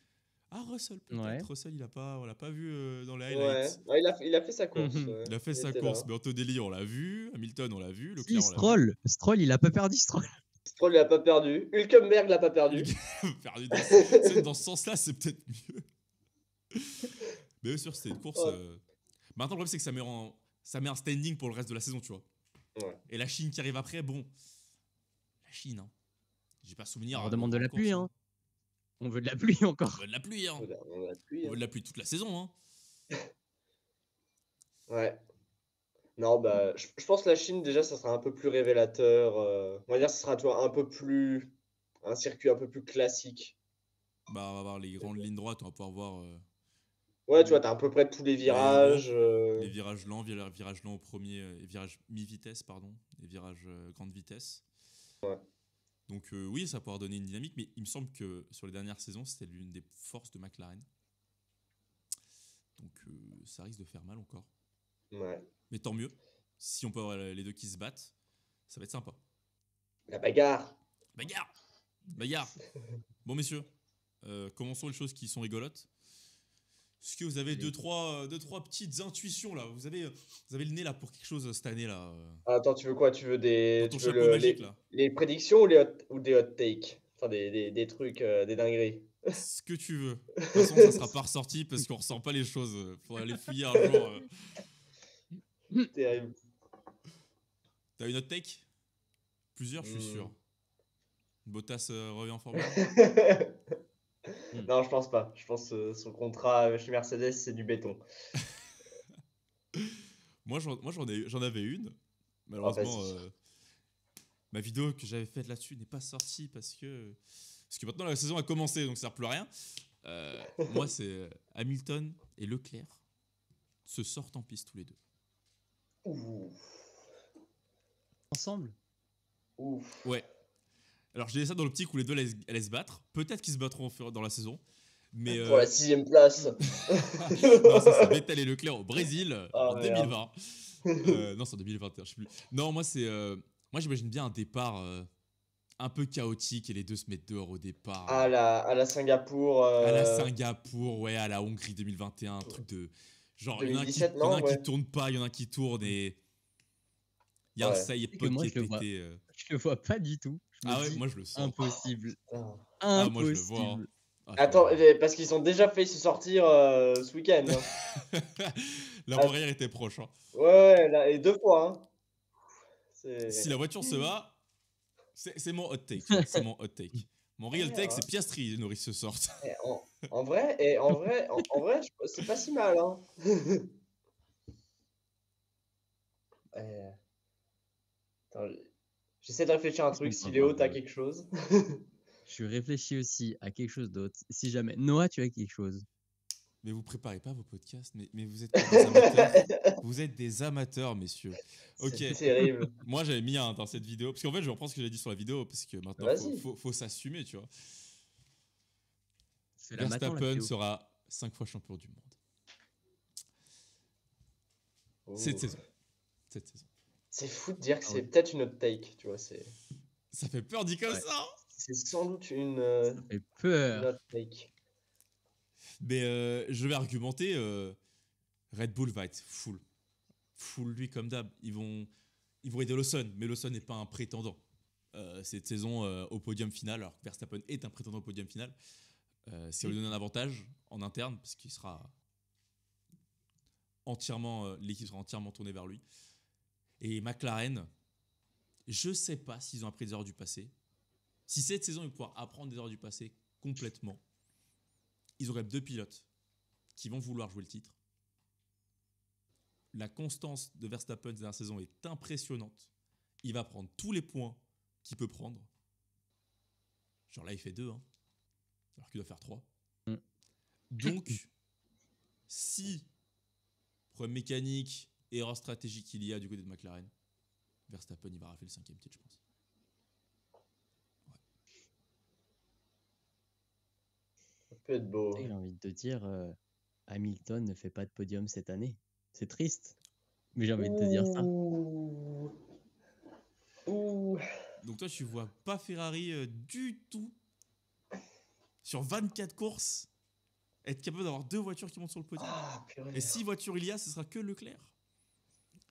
Ah Russell Ouais. peut-être, Russell on l'a pas vu dans les Ouais. highlights. Ouais, il a fait sa course. Mhm. Ouais. Il a fait Il sa était là. course, mais Antonelli on l'a vu, Hamilton on l'a vu, Si, Leclerc on l'a vu. Stroll. Stroll, il a pas perdu, Stroll. Stroll, il a pas perdu. Hülkenberg l'a pas perdu. Perdu dans ce sens-là, c'est peut-être mieux. Mais bien sûr, c'était une course. Ouais. Maintenant, le problème, c'est que ça met un standing pour le reste de la saison, tu vois. Ouais. Et la Chine qui arrive après, bon. La Chine, hein. J'ai pas souvenir On de redemande de grandes la pluie, courses, hein. hein. On veut de la pluie On encore. veut de la pluie, hein. On a appuyé, On veut hein. de la pluie toute la saison, hein. Ouais. Non, bah, je pense que la Chine, déjà, ça sera un peu plus révélateur. On va dire, ce sera, tu vois, un peu plus. Un circuit un peu plus classique. Bah, on va voir les grandes lignes droites, on va pouvoir voir Ouais, tu vois, t'as à peu près tous les les héros, virages. les virages lents au premier, et virages mi-vitesse, pardon, et virages grande vitesse. Ouais. Donc oui, ça va pouvoir donner une dynamique, mais il me semble que sur les dernières saisons, c'était l'une des forces de McLaren. Donc ça risque de faire mal encore. Ouais. Mais tant mieux, si on peut avoir les deux qui se battent, ça va être sympa. La bagarre. Bagarre! Bagarre! Bon messieurs, commençons les choses qui sont rigolotes. Est-ce que vous avez deux, trois petites intuitions là, vous avez le nez là pour quelque chose cette année là Attends, tu veux quoi? Tu veux dans ton tu veux chapeau magique là? les prédictions ou, ou des hot takes? Enfin, des trucs, des dingueries. Ce que tu veux. De toute façon, ça sera pas ressorti parce qu'on ressent pas les choses. Faudra les fouiller un jour. Terrible. T'as une hot take? Plusieurs, je suis Hmm. sûr. Bottas revient en Formule 1? Hmm. Non, je pense pas. Je pense que son contrat chez Mercedes, c'est du béton. Moi, j'en avais une. Ah, Malheureusement, vas-y. ma vidéo que j'avais faite là-dessus n'est pas sortie parce que maintenant la saison a commencé, donc ça sert plus à rien. Moi, c'est Hamilton et Leclerc se sortent en piste tous les deux. Ouh. Ensemble? Ouf. Ouais. Alors, je disais ça dans l'optique où les deux allaient se battre. Peut-être qu'ils se battront dans la saison. Mais Pour la 6ème place. non, ça c'est Vettel et Leclerc au Brésil Ah en merde. 2020. Non, c'est en 2021, je sais plus. Non, moi j'imagine bien un départ un peu chaotique et les deux se mettent dehors au départ. À la Singapour À la Singapour, ouais, à la Hongrie 2021, un truc de. Genre, il y en a 2017, y en a non? un qui Ouais. tourne pas, il y en a un qui tourne et. Il y a un Ouais. side Tu sais que pod moi, qui est je le vois. pété. Je le vois pas du tout. Je me Ah ouais, dis moi je le sens. impossible. Putain. Ah, moi je le vois. Hein. Impossible. Ah, je le Attends, vois. parce qu'ils ont déjà fait se sortir ce week-end. Hein. La Ah, barrière était proche. Hein. ouais, ouais, là, et 2 fois. Hein. Si C'est. la voiture se bat, c'est mon hot take, tu vois. C'est mon hot take. Mon real Ouais, take, ouais. c'est Piastri et Norris se sortent. En vrai, c'est pas si mal. Hein. Euh, attends, j'essaie de réfléchir à un Qu'est-ce truc. qu'on peut Si Léo, avoir t'as d'autre? quelque chose. Je réfléchis aussi à quelque chose d'autre. Si jamais. Noah, tu as quelque chose. Mais vous préparez pas vos podcasts, mais vous êtes pas des amateurs. Vous êtes des amateurs, messieurs. Ok, C'est terrible. moi j'avais mis un dans cette vidéo, parce qu'en fait je reprends ce que j'ai dit sur la vidéo, parce que maintenant Vas-y. faut s'assumer, tu vois. C'est la matin, la Verstappen Cléo. sera 5 fois champion du monde. Cette Oh. saison. Cette saison. C'est fou de dire que Ah c'est ouais. peut-être une hot take, tu vois. Ça fait peur dit comme Ouais. ça. C'est sans doute Ça fait une peur. hot take. Mais je vais argumenter. Red Bull va être full. Full lui comme d'hab. Ils vont aider Lawson, mais Lawson n'est pas un prétendant. Cette saison au podium final, alors que Verstappen est un prétendant au podium final. Si on lui donne un avantage en interne, parce qu'il sera entièrement, l'équipe sera entièrement tournée vers lui. Et McLaren, je sais pas s'ils ont appris des erreurs du passé. Si cette saison ils vont pouvoir apprendre des erreurs du passé complètement, ils auraient deux pilotes qui vont vouloir jouer le titre. La constance de Verstappen cette dernière saison est impressionnante. Il va prendre tous les points qu'il peut prendre. Genre là, il fait 2, hein, alors qu'il doit faire 3. Mm. Donc, si problème mécanique, erreur stratégique il y a du côté de McLaren, Verstappen, il va rafler le 5e titre, je pense. Ouais. Ça peut être beau. Tu sais, j'ai envie de te dire, Hamilton ne fait pas de podium cette année. C'est triste. Mais j'ai envie de te dire ça. Ouh. Ouh. Donc toi, tu vois pas Ferrari du tout sur 24 courses être capable d'avoir 2 voitures qui montent sur le podium. Ah, purée. Et 6 voitures il y a, ce sera que Leclerc.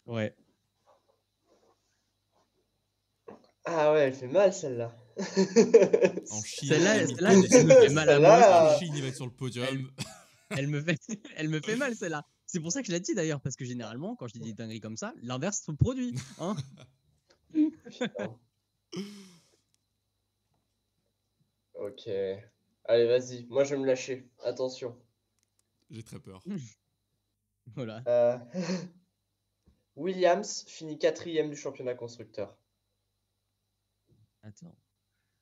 Ouais. Ah ouais, elle fait mal celle-là. En Chine, Celle-là, Hamilton elle me fait mal à moi en Celle-là, aussi. Chine, il va être sur le Elle, podium. elle me fait, elle me fait mal celle-là. C'est pour ça que je l'ai dit d'ailleurs, parce que généralement, quand je dis des dingueries comme ça, l'inverse se produit. Hein. putain. Ok. Allez, vas-y. Moi, je vais me lâcher. Attention. J'ai très peur. Voilà. Euh, Williams finit 4e du championnat constructeur. Attends.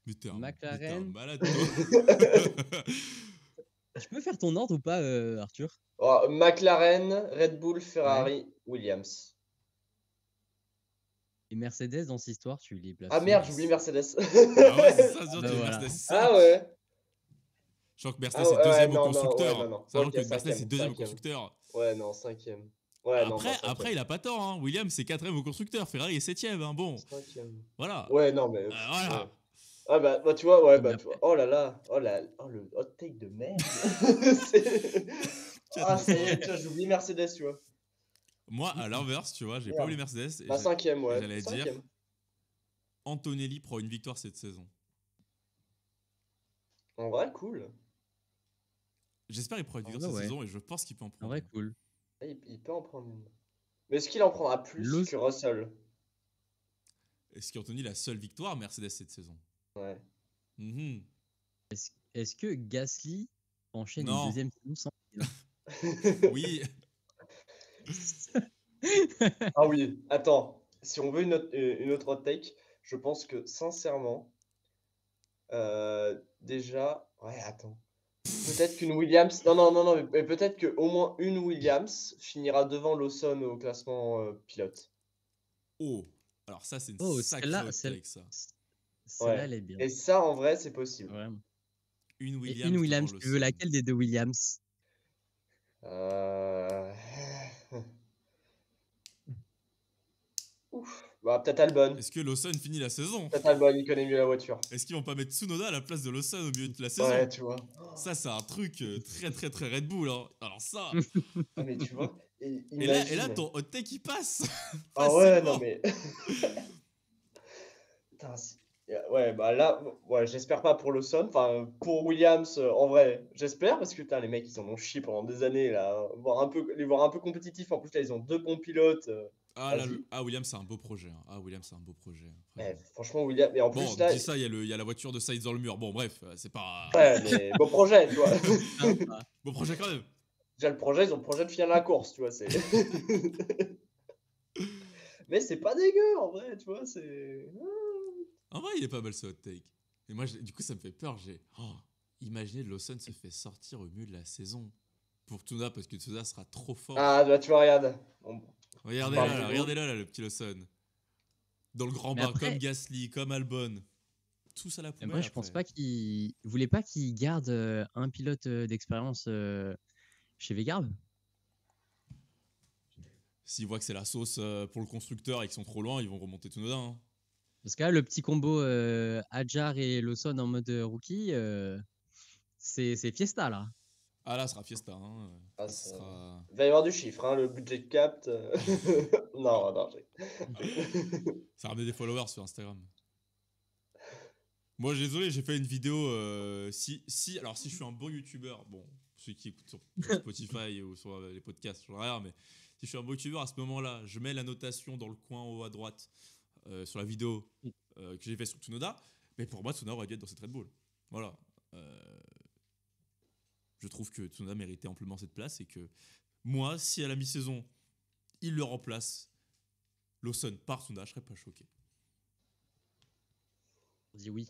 Mais t'es un McLaren. malade, toi. Tu peux faire ton ordre ou pas, Arthur? Oh, McLaren, Red Bull, Ferrari, Williams. Et Mercedes, dans cette histoire, tu les places Ah où? merde, j'oublie Mercedes. Ah ouais, c'est ça, Bah tu voilà. Mercedes 5. Ah ouais. Sachant que Ah Mercedes est ouais, deuxième au non, constructeur. ouais, non. Sachant Ok, que Mercedes est 5e, deuxième au 5e. constructeur. Ouais, non, 5e. Ouais, non, Après, bah, 5e. après, il a pas tort. Hein. Williams, c'est quatrième au constructeur. Ferrari est septième. Hein. Bon, 5e. voilà. Ouais, non, mais. Voilà. Ouais. Ah bah tu vois, ouais, Mais bah tu vois. Oh là là, oh le hot take de merde. C'est- Ah, ça y est, tu vois, j'oublie Mercedes, tu vois. Moi, à l'inverse, tu vois, j'ai pas Merde. oublié Mercedes. Et Bah 5e, ouais. j'allais dire, 5e. Antonelli prend une victoire cette saison. En vrai, cool. J'espère qu'il prend une En victoire vrai, cette ouais. saison et je pense qu'il peut en En prendre vrai, une. cool. Il peut en prendre une. Mais est-ce qu'il en prendra plus Los- que Russell? Est-ce qu'Anthony la seule victoire Mercedes cette saison? Ouais. Mhm. Est-ce que Gasly enchaîne une Non. deuxième saison sans Oui. Ah oui, attends. Si on veut une autre hot take, je pense que sincèrement, déjà, ouais, attends. Peut-être qu'une Williams, non, mais peut-être qu'au moins une Williams finira devant Lawson au classement pilote. Oh. Alors ça, c'est une Oh, sacrée celle-là, hot take, ça. celle-là, Ouais. elle est bien. Et ça, en vrai, c'est possible. Vraiment. Une Et Williams une devant Williams, tu veux Lawson. laquelle des deux Williams? Euh... Ouf. Bah, peut-être Albon. Est-ce que Lawson finit la saison? Peut-être Albon, il connaît mieux la voiture. Est-ce qu'ils vont pas mettre Tsunoda à la place de Lawson au milieu de la saison? Ouais, tu vois. Ça, c'est un truc très très très Red Bull. Hein. Alors ça. Ah, mais tu vois, Et imagine. là, ton hot take, il passe. Ah ouais, Facilement. non mais. Putain, ouais, bah là, ouais, j'espère pas pour Lawson. Enfin, pour Williams, en vrai, j'espère parce que putain, les mecs, ils en ont chié pendant des années là. Les voir un peu compétitifs. En plus, là, ils ont deux bons pilotes. Ah, là, Vas-y. Williams, c'est un beau projet. Hein. Ah, Williams, c'est un beau projet. Après. Franchement, Williams. Et en Bon, plus, là. dis ça, il y a la voiture de Sainz dans le mur. Bon, bref, c'est pas. Ouais, mais beau projet, tu vois. Sympa. Beau projet quand même. Déjà, ils ont le projet de finir la course, tu vois. C'est. Mais c'est pas dégueu, en vrai, tu vois. C'est. En vrai, il est pas mal ce hot take. Et moi, du coup, ça me fait peur. Imaginez Lawson se fait sortir au milieu de la saison pour Tsunoda parce que Tsunoda sera trop fort. Ah, bah, tu vois, regarde. Regardez là, le petit Lawson. Dans le grand Mais bain, après- comme Gasly, comme Albon. Tous à la poubelle. Moi, je pense après. pas qu'il voulait pas qu'il garde un pilote d'expérience chez Vegarde. S'ils voient que c'est la sauce pour le constructeur et qu'ils sont trop loin, ils vont remonter Tsunoda. Hein. Parce que là, le petit combo Hadjar et Lawson en mode rookie, c'est fiesta là. Ah là, ce sera Fiesta. Hein. Ah, Ce sera... Il va y avoir du chiffre, hein, le budget cap. Non. Ça ramène des followers sur Instagram. Moi, désolé, j'ai fait une vidéo. Alors, si je suis un bon youtubeur, bon, ceux qui écoutent sur Spotify ou sur les podcasts, je sais rien, mais si je suis un bon youtubeur à ce moment-là, je mets la notation dans le coin haut à droite sur la vidéo que j'ai fait sur Tsunoda. Mais pour moi, Tsunoda aurait dû être dans cette Red Bull. Voilà. Je trouve que Tsunoda méritait amplement cette place et que moi, si à la mi-saison, il le remplace, Lawson par Tsunoda, je serais pas choqué. On dit oui.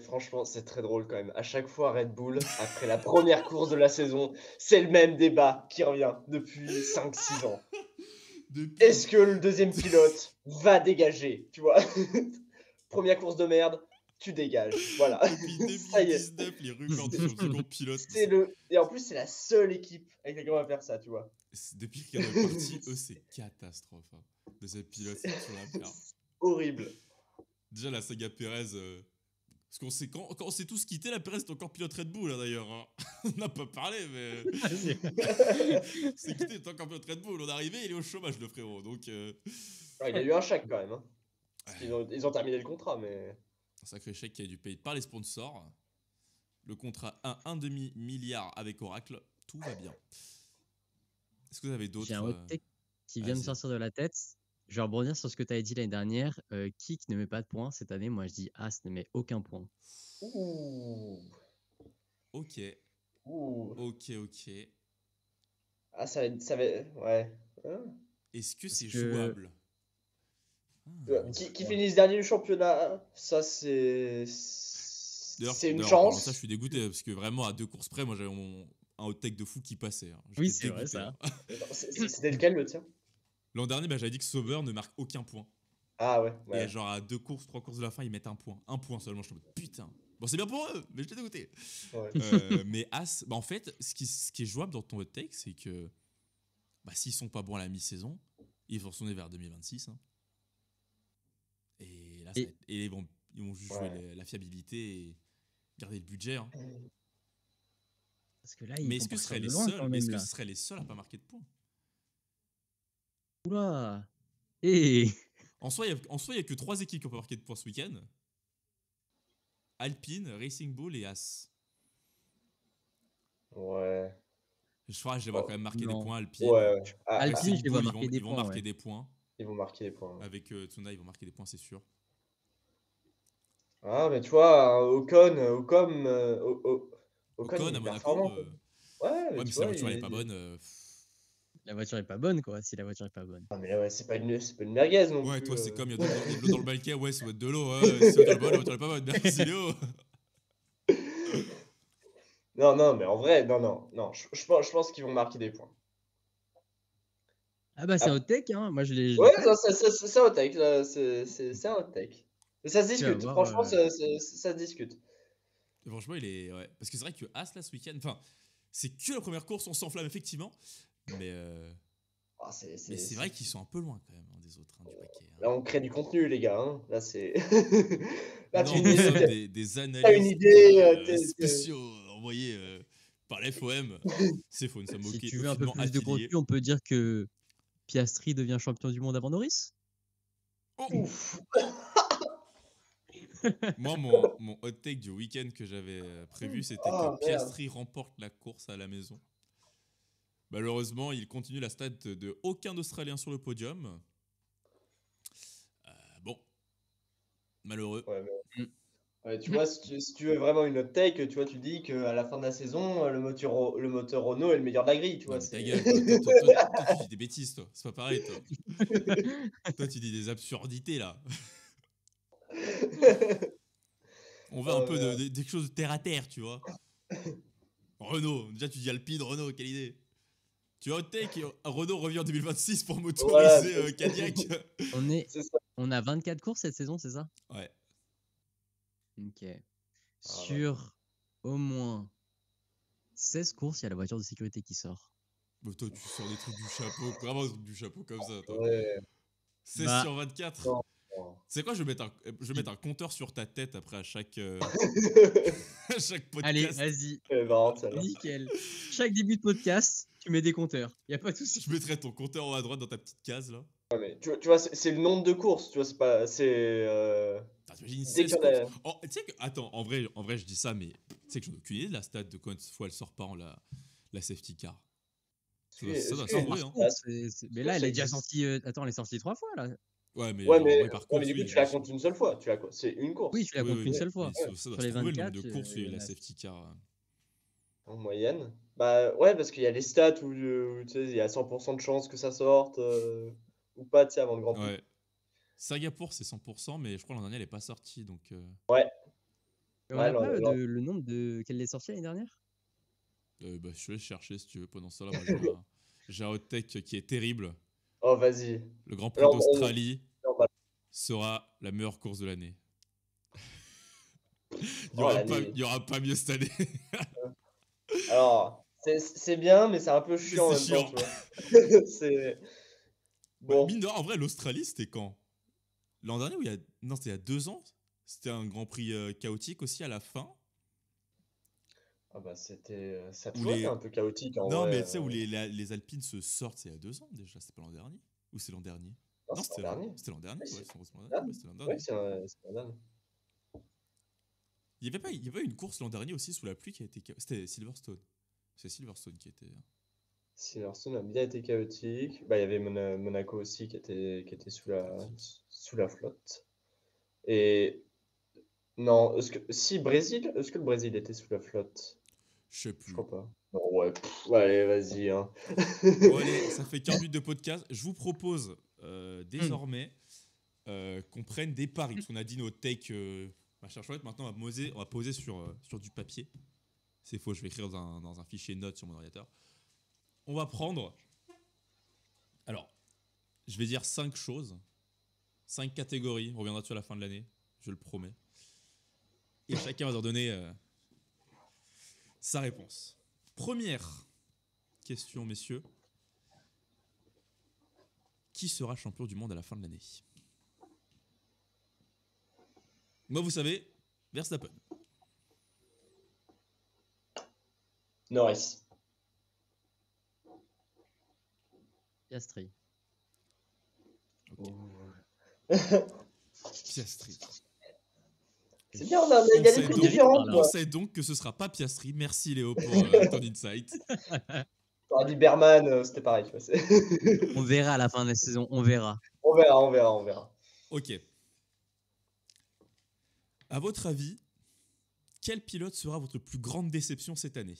Franchement, c'est très drôle quand même. À chaque fois, Red Bull, après la première course de la saison, c'est le même débat qui revient depuis 5-6 ans. Est-ce que le deuxième pilote va dégager? Tu vois, première course de merde, tu dégages. Voilà. Depuis Ça y est. 2019, les records sur le second pilote. Et en plus, c'est la seule équipe avec laquelle on va faire ça, tu vois. Depuis qu'il y en est parti, eux, c'est catastrophe. Hein. Deuxième pilote, c'est sur la merde. Horrible. Déjà, la saga Perez. Parce qu'on sait, quand on s'est tous quittés, la Perez est encore pilote Red Bull, hein, d'ailleurs. Hein. On n'a pas parlé, mais. C'est quitté, il est encore pilote Red Bull. On est arrivé, il est au chômage, le frérot. Donc. Ah, il a eu un chèque quand même. Hein. Parce qu'ils ils ont terminé le contrat, mais. Un sacré chèque qui a dû payer par les sponsors. Le contrat à 1,5 milliard avec Oracle. Tout va bien. Est-ce que vous avez d'autres. J'ai un hot take qui vient de me vas-y. sortir de la tête. Je vais rebondir sur ce que tu avais dit l'année dernière. Kik ne met pas de points cette année. Moi, je dis As ne met aucun point. Ouh. Ok. Ouh. Ok. Ah, ça va. Ouais. Hein. Est-ce que Parce c'est que jouable? Euh, on qui s- finisse dernier du championnat, ça D'ailleurs, c'est une d'ailleurs, en parlant de ça, je chance. suis dégoûté parce que vraiment à 2 courses près, moi j'avais un hot take de fou qui passait, hein. Oui, J'étais c'est vrai dégoûté, ça. hein. Attends, c'était lequel le tien? L'an dernier, j'avais dit que Sauber ne marque aucun point. Ah ouais, Et ouais. genre à 2 courses, 3 courses de la fin, ils mettent un point. Un point seulement. Je suis en mode putain. Bon, c'est bien pour eux, mais j'étais dégoûté. Ouais. Mais As, bah en fait, ce qui est jouable dans ton hot take, c'est que bah, s'ils sont pas bons à la mi-saison, ils vont retourner vers 2026, hein. Et là, Et et ils vont juste jouer Ouais. la fiabilité et garder le budget, hein. parce que là, ils Mais vont est-ce que ce partir seraient de les loin seuls quand Mais est-ce même que ce là. seraient les seuls à pas marquer de points? Oula. Et En soi, il y a que 3 équipes qui ont pas marqué de points ce week-end. Alpine, Racing Bull et As. Ouais. Je crois que je les vois Oh, quand même marquer des non. points. Alpine. Ouais. Alpine, Racing je les vois Bull, marquer des ils vont points, marquer ouais. des points. Ils vont marquer des points. Avec Tsunoda, ils vont marquer des points, c'est sûr. Ah, mais tu vois, Ocon, Ocon il à est Monaco. performant, quoi. Ouais, mais Ouais, mais tu si la vois, voiture elle est pas bonne. La voiture est pas bonne, quoi, si la voiture est pas bonne. Ah, mais ouais, c'est pas une merguez non Ouais, plus. toi, c'est comme il y a de l'eau dans le balquet. Ouais, ça doit être de l'eau. Ouais, si la voiture est pas bonne. Merci Léo. Non, non, mais en vrai, non. Je pense qu'ils vont marquer des points. Ah bah c'est un Ah, hot take, hein. Moi je ouais, l'accepte. c'est un hot take, là, c'est un hot take. Mais ça se Tu vas discute, voir. franchement, ça se discute. Franchement, il est. Ouais. Parce que c'est vrai que As, là, ce week-end. Enfin, c'est que la première course, on s'enflamme, effectivement. Mais, Ah, mais c'est vrai qu'ils sont un peu loin, quand même, hein, des autres, hein, du paquet, hein. Là, on crée du contenu, les gars, hein. Là, c'est. Là, Non, tu nous dis, sommes des t'as une analystes idée. spéciaux envoyés par l'FOM. C'est faux, nous sommes Si tu veux un peu aucunement plus de affiliés. contenu, on peut dire que Piastri devient champion du monde avant Norris. Oh, Ouf. moi, mon hot take du week-end que j'avais prévu, c'était que Ah, merde. Piastri remporte la course à la maison. Malheureusement, il continue la stat de aucun Australien sur le podium. Bon, malheureux. Ouais, Mm. ouais, tu vois, si tu veux vraiment une hot take, tu vois, tu dis qu'à la fin de la saison, le moteur Renault est le meilleur de la grille, tu Non, vois. mais ta C'est. gueule, toi. Toi, tu dis des bêtises, toi. C'est pas pareil, toi. Toi, tu dis des absurdités, là. On veut un Oh, peu merde. de quelque chose de terre à terre, tu vois. Renault, déjà, tu dis Alpine, Renault, quelle idée. Tu vois, hot take, Renault revient en 2026 pour Voilà, motoriser Cadillac. On est, c'est ça. on a 24 courses cette saison, c'est ça? Ouais. Ok. Ah, ouais. Sur au moins 16 courses, il y a la voiture de sécurité qui sort. Mais toi, tu sors des trucs du chapeau, vraiment des trucs du chapeau comme ça, toi. Ouais, 16 Bah, sur 24. non, non. C'est quoi, je vais mettre un compteur sur ta tête après à chaque, à chaque allez, podcast. vas-y, Elle est marrante, celle-là. nickel. Chaque début de podcast, tu mets des compteurs. Y a pas de souci. Je mettrai ton compteur en haut à droite dans ta petite case là. Ouais, mais tu vois, c'est le nombre de courses, tu vois, c'est pas. Putain, t'imagines Dès 16 qu'il y en courses. a. Oh, tu sais que, attends, en vrai, je dis ça, mais tu sais que j'en ai aucune idée de la stat de combien de fois elle sort pas en la safety car. Ça doit se Excuse- Non, trouver, par hein. contre, mais là, ça elle est déjà existe. sortie. Attends, elle est sortie 3 fois là. Ouais, mais Ouais, genre, en vrai, par ouais, mais course, du coup, oui. tu la comptes une seule fois. C'est une Oui, course. tu la Oui, comptes oui, qu'une oui. seule fois. Mais ça doit Sur se les trouver le nombre 24, de courses où il y a il y en la a. safety car. En moyenne. Bah ouais, parce qu'il y a les stats où, tu sais, il y a 100% de chances que ça sorte ou pas, tu sais, avant le Grand Prix. Ouais. Singapour, c'est 100%, mais je crois l'an dernier, elle est pas sortie. Donc, Ouais, On ouais, n'a pas le nombre de qu'elle est sortie l'année dernière? bah, je vais chercher si tu veux. Pendant ce temps-là, moi, j'ai un hot take qui est terrible. Oh, vas-y. Le Grand Prix Alors, d'Australie on- sera la meilleure course de l'année. oh, l'année. Il y aura pas mieux cette année. Alors, c'est bien, mais c'est un peu Mais chiant en c'est même temps, chiant. tu vois. C'est. Ouais, Bon. mine de rien, en vrai, l'Australie, c'était quand? L'an dernier ou il y a... Non, c'était il y a 2 ans. C'était un Grand Prix chaotique aussi à la fin. Ah bah, c'était. Ça a Où toujours été un les... peu chaotique en Non, vrai. mais tu sais, où les Alpines se sortent, c'est il y a 2 ans déjà. C'était pas l'an dernier? Ou c'est l'an dernier? Non, Non, c'est l'an dernier. c'était l'an dernier. Oui, Ouais, c'est c'est l'an dernier. l'an Ouais, c'était l'an ouais, dernier. c'est l'an dernier. Il y avait une course l'an dernier aussi sous la pluie qui a été. C'était Silverstone. C'est Silverstone qui était. Silverstone a bien été chaotique. Bah, il y avait Monaco aussi qui était sous la flotte. Et non, si Brésil, est-ce que le Brésil était sous la flotte? Je sais Je plus. crois pas. Bon, ouais, ouais, allez, vas-y. Hein. Bon, allez, ça fait 15 minutes de podcast. Je vous propose désormais qu'on prenne des paris. Parce qu'on a dit nos takes machin chouette. Maintenant, on va poser sur du papier. C'est faux, je vais écrire dans un fichier notes sur mon ordinateur. On va prendre. Alors, je vais dire 5 choses. 5 catégories. On reviendra dessus à la fin de l'année. Je le promets. Et chacun va leur donner sa réponse. Première question, messieurs. Qui sera champion du monde à la fin de l'année? Moi, vous savez, Verstappen. Norris. Piastri. Ok. Piastri. C'est bien, il y a des prix différents. On sait donc que ce sera pas Piastri. Merci Léo pour ton insight. T'aurais dit Berman, c'était pareil. Tu vois, On verra à la fin de la saison, on verra. On verra. Ok. À votre avis, quel pilote sera votre plus grande déception cette année?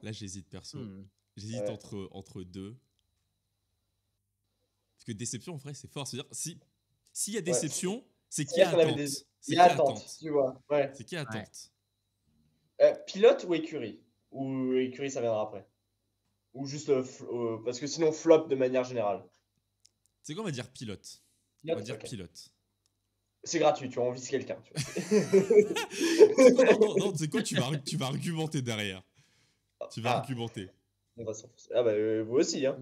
Là, j'hésite perso. J'hésite entre deux. Parce que déception, en vrai, c'est fort. C'est-à-dire, s'il y a déception, c'est qu'il y a attente. Il y a attente, tu vois. Ouais. C'est qu'il y a attente. Pilote ou écurie? Ou écurie, ça viendra après? Ou juste parce que sinon flop de manière générale. C'est quoi, on va dire pilote? On va dire pilote. C'est gratuit, tu vois, on vise quelqu'un. Non, c'est quoi, tu vas argumenter derrière. Tu vas argumenter. On va s'enfoncer. Ah bah vous aussi, hein.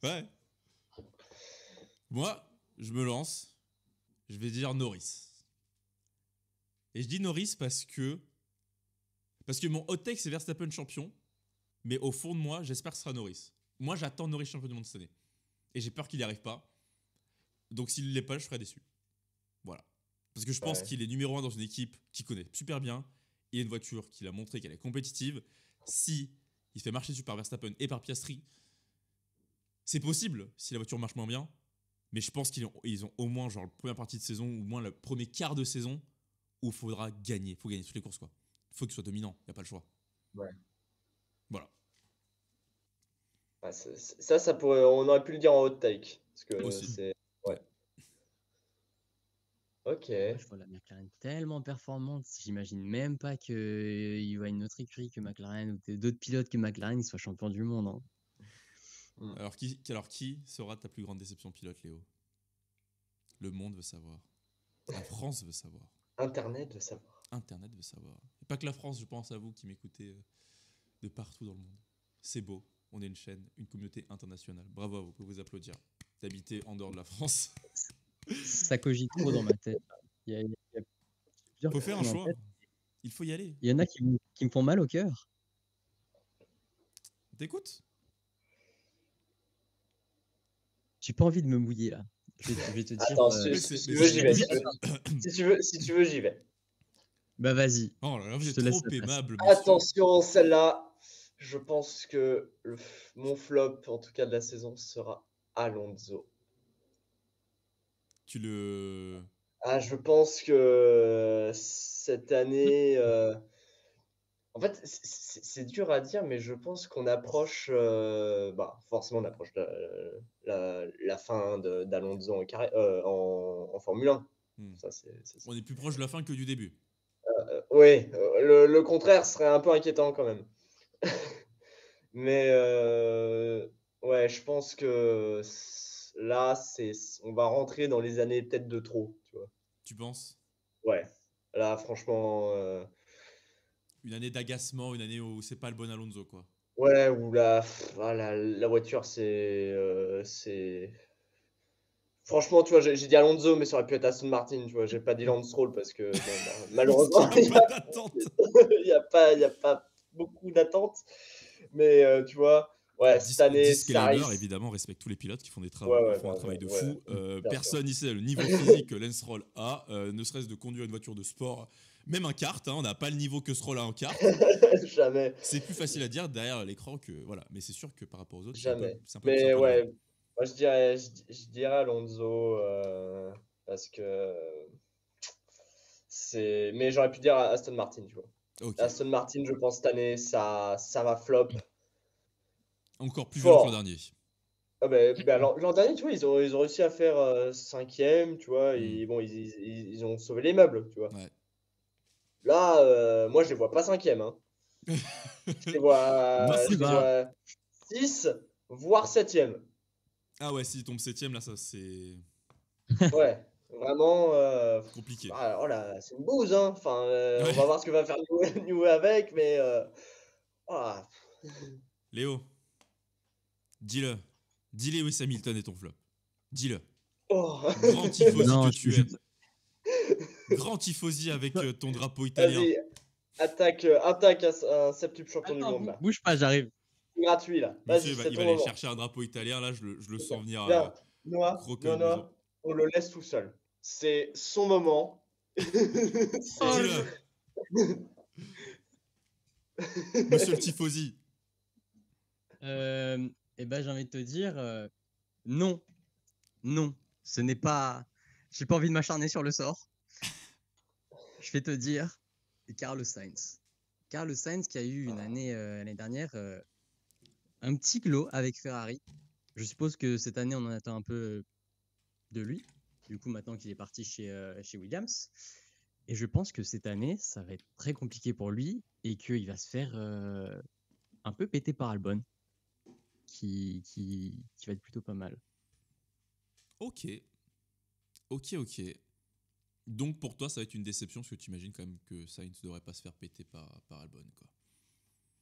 Ouais. Moi, je me lance. Je vais dire Norris. Et je dis Norris parce que mon hot take c'est Verstappen champion. Mais au fond de moi, j'espère que ce sera Norris. Moi, j'attends Norris champion du monde cette année. Et j'ai peur qu'il n'y arrive pas. Donc s'il ne l'est pas, je serai déçu. Voilà. Parce que je pense qu'il est numéro 1 dans une équipe qu'il connaît super bien. Il y a une voiture qu'il a montré qu'elle est compétitive. Si il se fait marcher dessus par Verstappen et par Piastri, c'est possible si la voiture marche moins bien. Mais je pense qu'ils ont au moins genre la première partie de saison ou au moins le premier quart de saison où il faudra gagner. Il faut gagner toutes les courses, quoi. Il faut qu'il soit dominant. Il n'y a pas le choix. Ouais. Voilà. Ça pourrait, on aurait pu le dire en hot take. Parce que aussi. C'est. Ouais. Ok. Moi, je vois la McLaren tellement performante, j'imagine même pas qu'il y a une autre écurie que McLaren ou d'autres pilotes que McLaren ils soient champions du monde. Hein. Alors, qui sera ta plus grande déception pilote, Léo? Le monde veut savoir. La France veut savoir. Internet veut savoir. Internet veut savoir. Et pas que la France, je pense à vous qui m'écoutez de partout dans le monde. C'est beau. On est une chaîne, une communauté internationale. Bravo à vous, vous pouvez vous applaudir. D'habiter en dehors de la France. Ça cogite trop dans ma tête. Il faut faire un choix. Il faut y aller. Il y en a qui me font mal au cœur. T'écoutes? J'ai pas envie de me mouiller là. Je vais te dire. Attends, si tu veux, j'y vais. Si tu veux, j'y vais. Bah vas-y. Oh là là, vous êtes trop aimable. Attention, celle-là. Je pense que mon flop, en tout cas de la saison, sera Alonso. Je pense que cette année, en fait, c'est dur à dire, mais je pense qu'on approche, forcément, on approche la fin d'Alonso en Formule 1. Ça, on est plus proche de la fin que du début. Oui, le contraire serait un peu inquiétant quand même. Mais ouais, je pense que là, on va rentrer dans les années peut-être de trop, tu vois. Tu penses? Ouais, là, franchement. Une année d'agacement, une année où c'est pas le bon Alonso, quoi. Ouais, où la voiture, c'est. Franchement, tu vois, j'ai dit Alonso, mais ça aurait pu être Aston Martin, tu vois. J'ai pas dit Lance Stroll parce que malheureusement, il n'y a pas beaucoup d'attente. Mais tu vois, ouais, cette année. Disclaimer, évidemment, respecte tous les pilotes qui font un travail de fou. Personne ici a le niveau physique que Lance Stroll a, ne serait-ce de conduire une voiture de sport. Même un kart, on n'a pas le niveau que Stroll a en kart. Jamais. C'est plus facile à dire derrière l'écran que. Voilà. Mais c'est sûr que par rapport aux autres, jamais. c'est un peu mais ouais, Moi, je dirais Alonso parce que c'est. Mais j'aurais pu dire Aston Martin, tu vois. Ok. Aston Martin, je pense cette année, ça va flop Encore plus violent que l'an fort. dernier. Ah l'an dernier, tu vois, ils ont réussi à faire cinquième, tu vois, Hmm. et bon, ils ont sauvé les meubles, tu vois. Ouais. Là, moi, je les vois pas cinquième, hein. Non, Je c'est les clair. vois 6, voire septième. Ah ouais, s'il tombe septième, là, ça c'est Ouais, vraiment. compliqué. Oh là, c'est une bouse, hein. Enfin, on va Ouais. voir ce que va faire New avec, mais. Oh, Léo, dis-le. Dis Lewis Hamilton est ton flop. Dis-le. oh. Grand tifosi que Non, tu es. Grand tifosi avec ton drapeau italien. Vas-y, attaque un septuple champion du attends, monde, là. bouge pas, j'arrive. C'est gratuit, là. Monsieur, Vas-y, c'est il ton va aller moment. chercher un drapeau italien. Là, je le sens venir Viens, croquer une maison. Noah, on le laisse tout seul. C'est son moment. Oh, C'est. Dis-le, monsieur le tifosi. Eh ben, j'ai envie de te dire, non, non, ce n'est pas. J'ai pas envie de m'acharner sur le sort. Je vais te dire, Carlos Sainz. Carlos Sainz qui a eu une année l'année dernière un petit glow avec Ferrari. Je suppose que cette année on en attend un peu de lui. Du coup, maintenant qu'il est parti chez Williams. Et je pense que cette année, ça va être très compliqué pour lui et qu'il va se faire un peu péter par Albon, qui va être plutôt pas mal. Ok. Ok, ok. Donc pour toi, ça va être une déception parce que tu imagines quand même que Sainz ne devrait pas se faire péter par Albon, quoi.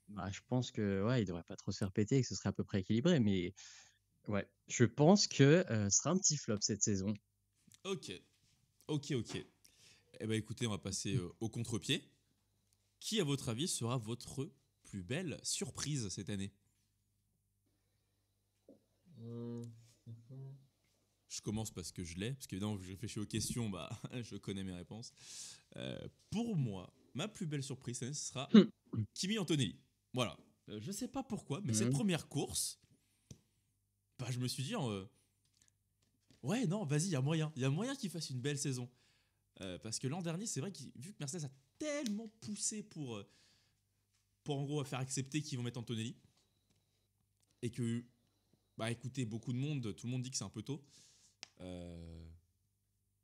Bah, je pense que ouais, il devrait pas trop se faire péter et que ce serait à peu près équilibré. Mais ouais, je pense que ce sera un petit flop cette saison. Ok. Ok, ok. Eh ben écoutez, on va passer au contre-pied. Qui, à votre avis, sera votre plus belle surprise cette année? Je commence parce que je l'ai, parce qu'évidemment, je réfléchis aux questions, bah, je connais mes réponses. Pour moi, ma plus belle surprise cette année, ce sera Kimi Antonelli. Voilà. Je sais pas pourquoi, mais cette Mhm. première course, bah, je me suis dit, ouais, non, vas-y, il y a moyen. Il y a moyen qu'il fasse une belle saison. Parce que l'an dernier, c'est vrai que vu que Mercedes a tellement poussé pour en gros faire accepter qu'ils vont mettre Antonelli, et que, bah écoutez, beaucoup de monde, tout le monde dit que c'est un peu tôt.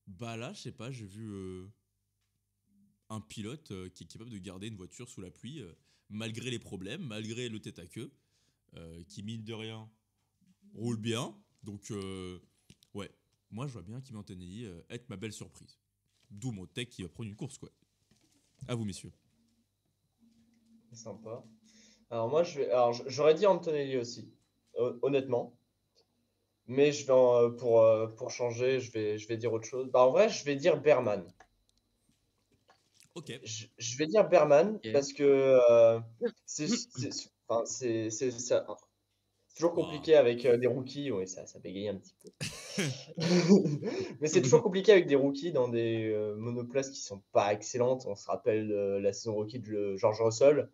Bah là, je sais pas, j'ai vu un pilote qui est capable de garder une voiture sous la pluie, malgré les problèmes, malgré le tête à queue, qui mine de rien roule bien. Donc, ouais, moi je vois bien Kimi Antonelli être ma belle surprise. D'où mon tech qui va prendre une course, quoi. À vous, messieurs. C'est sympa. Alors moi, j'aurais dit Antonelli aussi, honnêtement. Mais pour changer, je vais dire autre chose. Bah, en vrai, je vais dire Berman. Ok. Je vais dire Berman Ok. parce que enfin, c'est toujours Waouh. compliqué avec des rookies. Oui, ça bégaye un petit peu. Mais c'est toujours compliqué avec des rookies dans des monoplaces qui sont pas excellentes. On se rappelle la saison rookie de George Russell.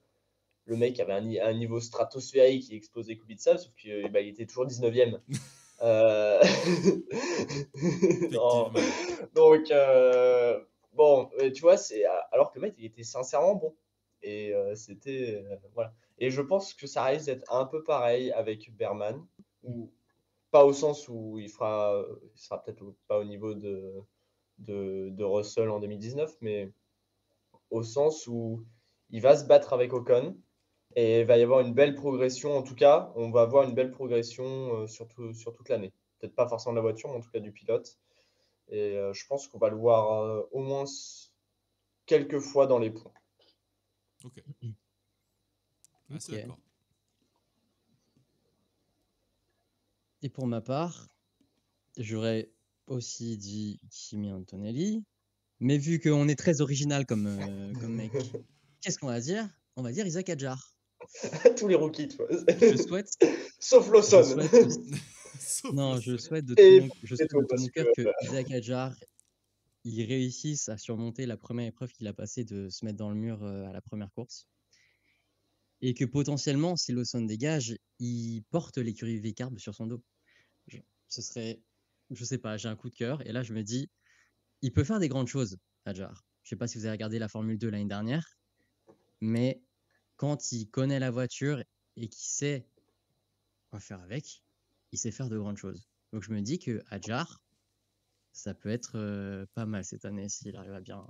Le mec avait un niveau stratosphérique qui explosait Kubica, sauf qu'il bah, il était toujours 19e. Euh, non. Effectivement. Donc, bon, tu vois, alors que le mec, il était sincèrement bon. Et c'était. Voilà. Et je pense que ça risque d'être un peu pareil avec Berman. Ou pas au sens où il sera peut-être pas au niveau de Russell en 2019, mais au sens où il va se battre avec Ocon. Et il va y avoir une belle progression. En tout cas, on va avoir une belle progression sur toute l'année. Peut-être pas forcément de la voiture, mais en tout cas du pilote. Et je pense qu'on va le voir au moins quelques fois dans les points. Ok. Assez Ok. d'accord. Et pour ma part, j'aurais aussi dit Kimi Antonelli, mais vu qu'on est très original comme mec, qu'est-ce qu'on va dire? On va dire Isaac Hadjar. Tous les rookies, tu vois. Je souhaite, Sauf je Lawson. souhaite aussi, Sauf non, Lawson. Et je souhaite Vettel, de tout parce mon que cœur que Isaac Hadjar, il réussisse à surmonter la première épreuve qu'il a passée de se mettre dans le mur à la première course. Et que potentiellement, si Lawson dégage, il porte l'écurie V-Carb sur son dos. ce serait, je sais pas, j'ai un coup de cœur. Et là, je me dis, il peut faire des grandes choses, Hadjar. Je sais pas si vous avez regardé la Formule 2 l'année dernière, mais quand il connaît la voiture et qu'il sait quoi faire avec, il sait faire de grandes choses. Donc je me dis que Hadjar, ça peut être pas mal cette année s'il arrive à bien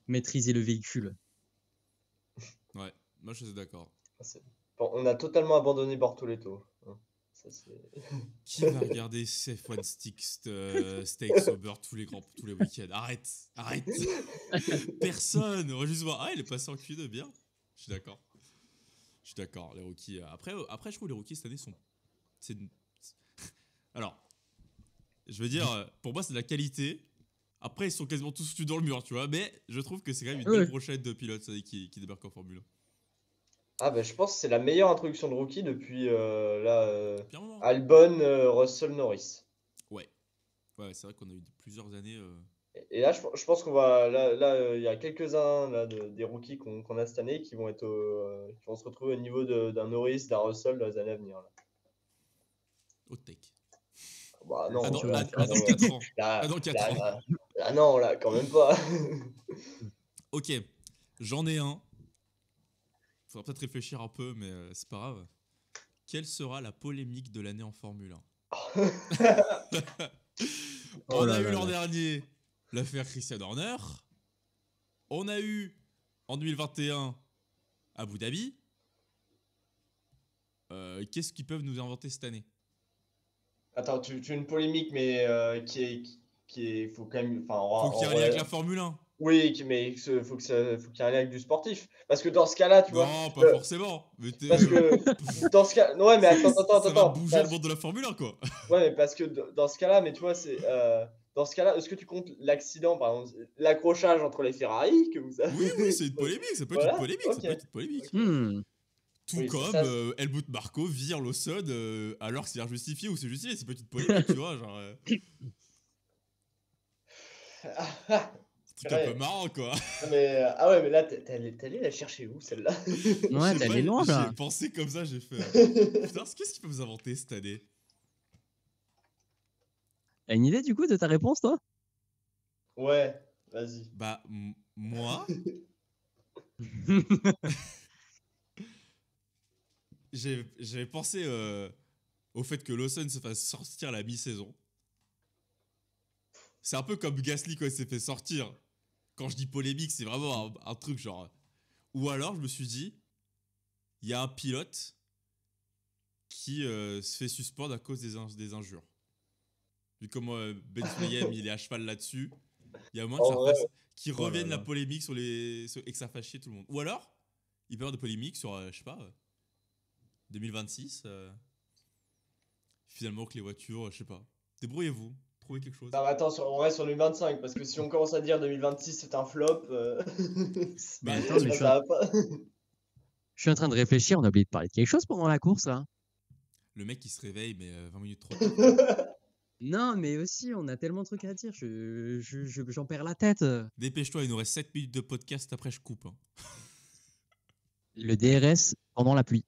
maîtriser le véhicule. Ouais, moi je suis d'accord. C'est- Bon, on a totalement abandonné Bortoleto. Hein. Ça, c'est... Qui va regarder F1 Steak Sober tous les week-ends? Arrête, arrête. Personne. On va juste voir. Ah, il est passé en Q2, bien. Je suis d'accord. Je suis d'accord. Les rookies. Après, je trouve les rookies cette année sont. c'est- Alors, je veux dire, pour moi, c'est de la qualité. Après, ils sont quasiment tous foutus dans le mur, tu vois. Mais je trouve que c'est quand même une belle Ouais. brochette de pilotes cette année qui débarquent en Formule 1. Ah ben je pense que c'est la meilleure introduction de rookie depuis Bien moment. Albon, Russell, Norris. Ouais. Ouais, c'est vrai qu'on a eu plusieurs années. Et là, je pense qu'on va. Il y a quelques-uns là, des rookies qu'on a cette année qui vont qui vont se retrouver au niveau d'un Norris, d'un Russell dans les années à venir. Là. Haute tech. Bah, Le non, futur là, Lucas. Dans 4 ans. là, Dans 4 là, ans. non, là, quand même pas. Ok, j'en ai un. Faudra peut-être réfléchir un peu, mais c'est pas grave. Quelle sera la polémique de l'année en Formule 1? Oh On là a eu là l'an là. dernier l'affaire Christian Horner. On a eu en 2021 Abu Dhabi. Qu'est-ce qu'ils peuvent nous inventer cette année? Attends, tu as une polémique, mais faut quand même. Enfin, Faut qu'il y ait un lien avec la Formule 1. oui, mais faut faut qu'il y ait un lien avec du sportif. Parce que dans ce cas-là, tu vois. Non, pas forcément. Mais Parce que dans ce cas. Ouais, mais ça va attends. bouger le monde de la Formule 1, quoi. Ouais, mais parce que dans ce cas-là, mais tu vois, dans ce cas-là, est-ce que tu comptes l'accident, par exemple, l'accrochage entre les Ferrari que vous Oui, oui, avez. c'est une polémique. Ça peut être une Voilà, polémique. Ça ok. peut être une polémique. Ok. Hmm. Tout Oui, comme ça. Helmut Marko vire Lawson alors que c'est injustifié ou c'est justifié. C'est pas une polémique, tu vois. Genre, un truc un peu Ouais. marrant, quoi. Mais, ah ouais, mais là, t'es allé la chercher où, celle-là? Je Ouais, sais t'es pas, allé loin j'y ai là. pensé comme ça, j'ai fait. Putain, qu'est-ce qu'ils peuvent nous inventer cette année? T'as une idée du coup de ta réponse, toi? Ouais, vas-y. Bah, moi, j'avais pensé au fait que Lawson se fasse sortir à la mi-saison. C'est un peu comme Gasly quand il s'est fait sortir. Quand je dis polémique, c'est vraiment un truc genre. Ou alors, je me suis dit, il y a un pilote qui se fait suspendre à cause des injures. Vu comment Ben Sulayem il est à cheval là-dessus, il y a moins que En ça vrai, fasse qu'il Oh là revienne la là. polémique et que ça fasse chier tout le monde. Ou alors, il peut y avoir de polémiques sur, je sais pas, 2026. Finalement, que les voitures, je sais pas. Débrouillez-vous, trouvez quelque chose. non, mais attends, on reste sur 2025, parce que si on commence à dire 2026 c'est un flop, Mais Bah, attends, mais ça va pas. je suis en train de réfléchir. On a oublié de parler de quelque chose pendant la course là. le mec il se réveille, mais 20 minutes trop tard, quoi. Non, mais aussi, on a tellement de trucs à dire. J'en perds la tête. Dépêche-toi, il nous reste 7 minutes de podcast, après je coupe. Hein. Le DRS pendant la pluie.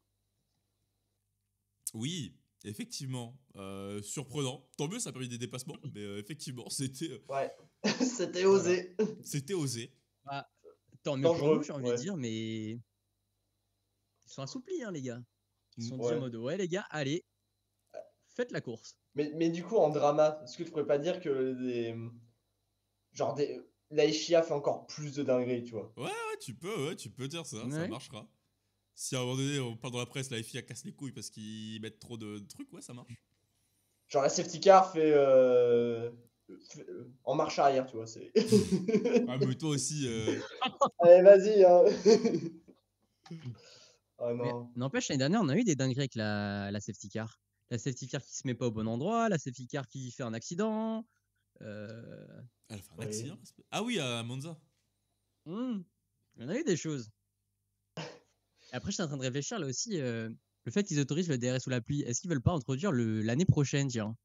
Oui, effectivement. Surprenant. Tant mieux, ça a permis des dépassements. Mais effectivement, Ouais, c'était voilà. osé. C'était osé. Ah, tant mieux pour Dangereux, nous, j'ai envie de ouais. dire, mais ils sont assouplis, hein, les gars. Ils se sont dit en Ouais. mode ouais, les gars, allez, faites la course. Mais du coup, en drama, est-ce que tu pourrais pas dire que la FIA fait encore plus de dingueries, tu vois? Ouais, tu peux dire ça, ça Ouais. marchera. Si à un moment donné, on parle dans la presse, la FIA casse les couilles parce qu'ils mettent trop de trucs, ouais, ça marche. Genre la safety car en marche arrière, tu vois. Ah, mais toi aussi, Allez, vas-y, hein. Oh Mais non. n'empêche, l'année dernière, on a eu des dingueries avec la safety car. La safety car qui se met pas au bon endroit, la safety car qui fait un accident. elle a fait un Oui. accident. Ah oui, à Monza. Il y en a eu des choses. Et après, j'étais en train de réfléchir là aussi. Le fait qu'ils autorisent le DRS sous la pluie, est-ce qu'ils veulent pas introduire l'année prochaine, tiens?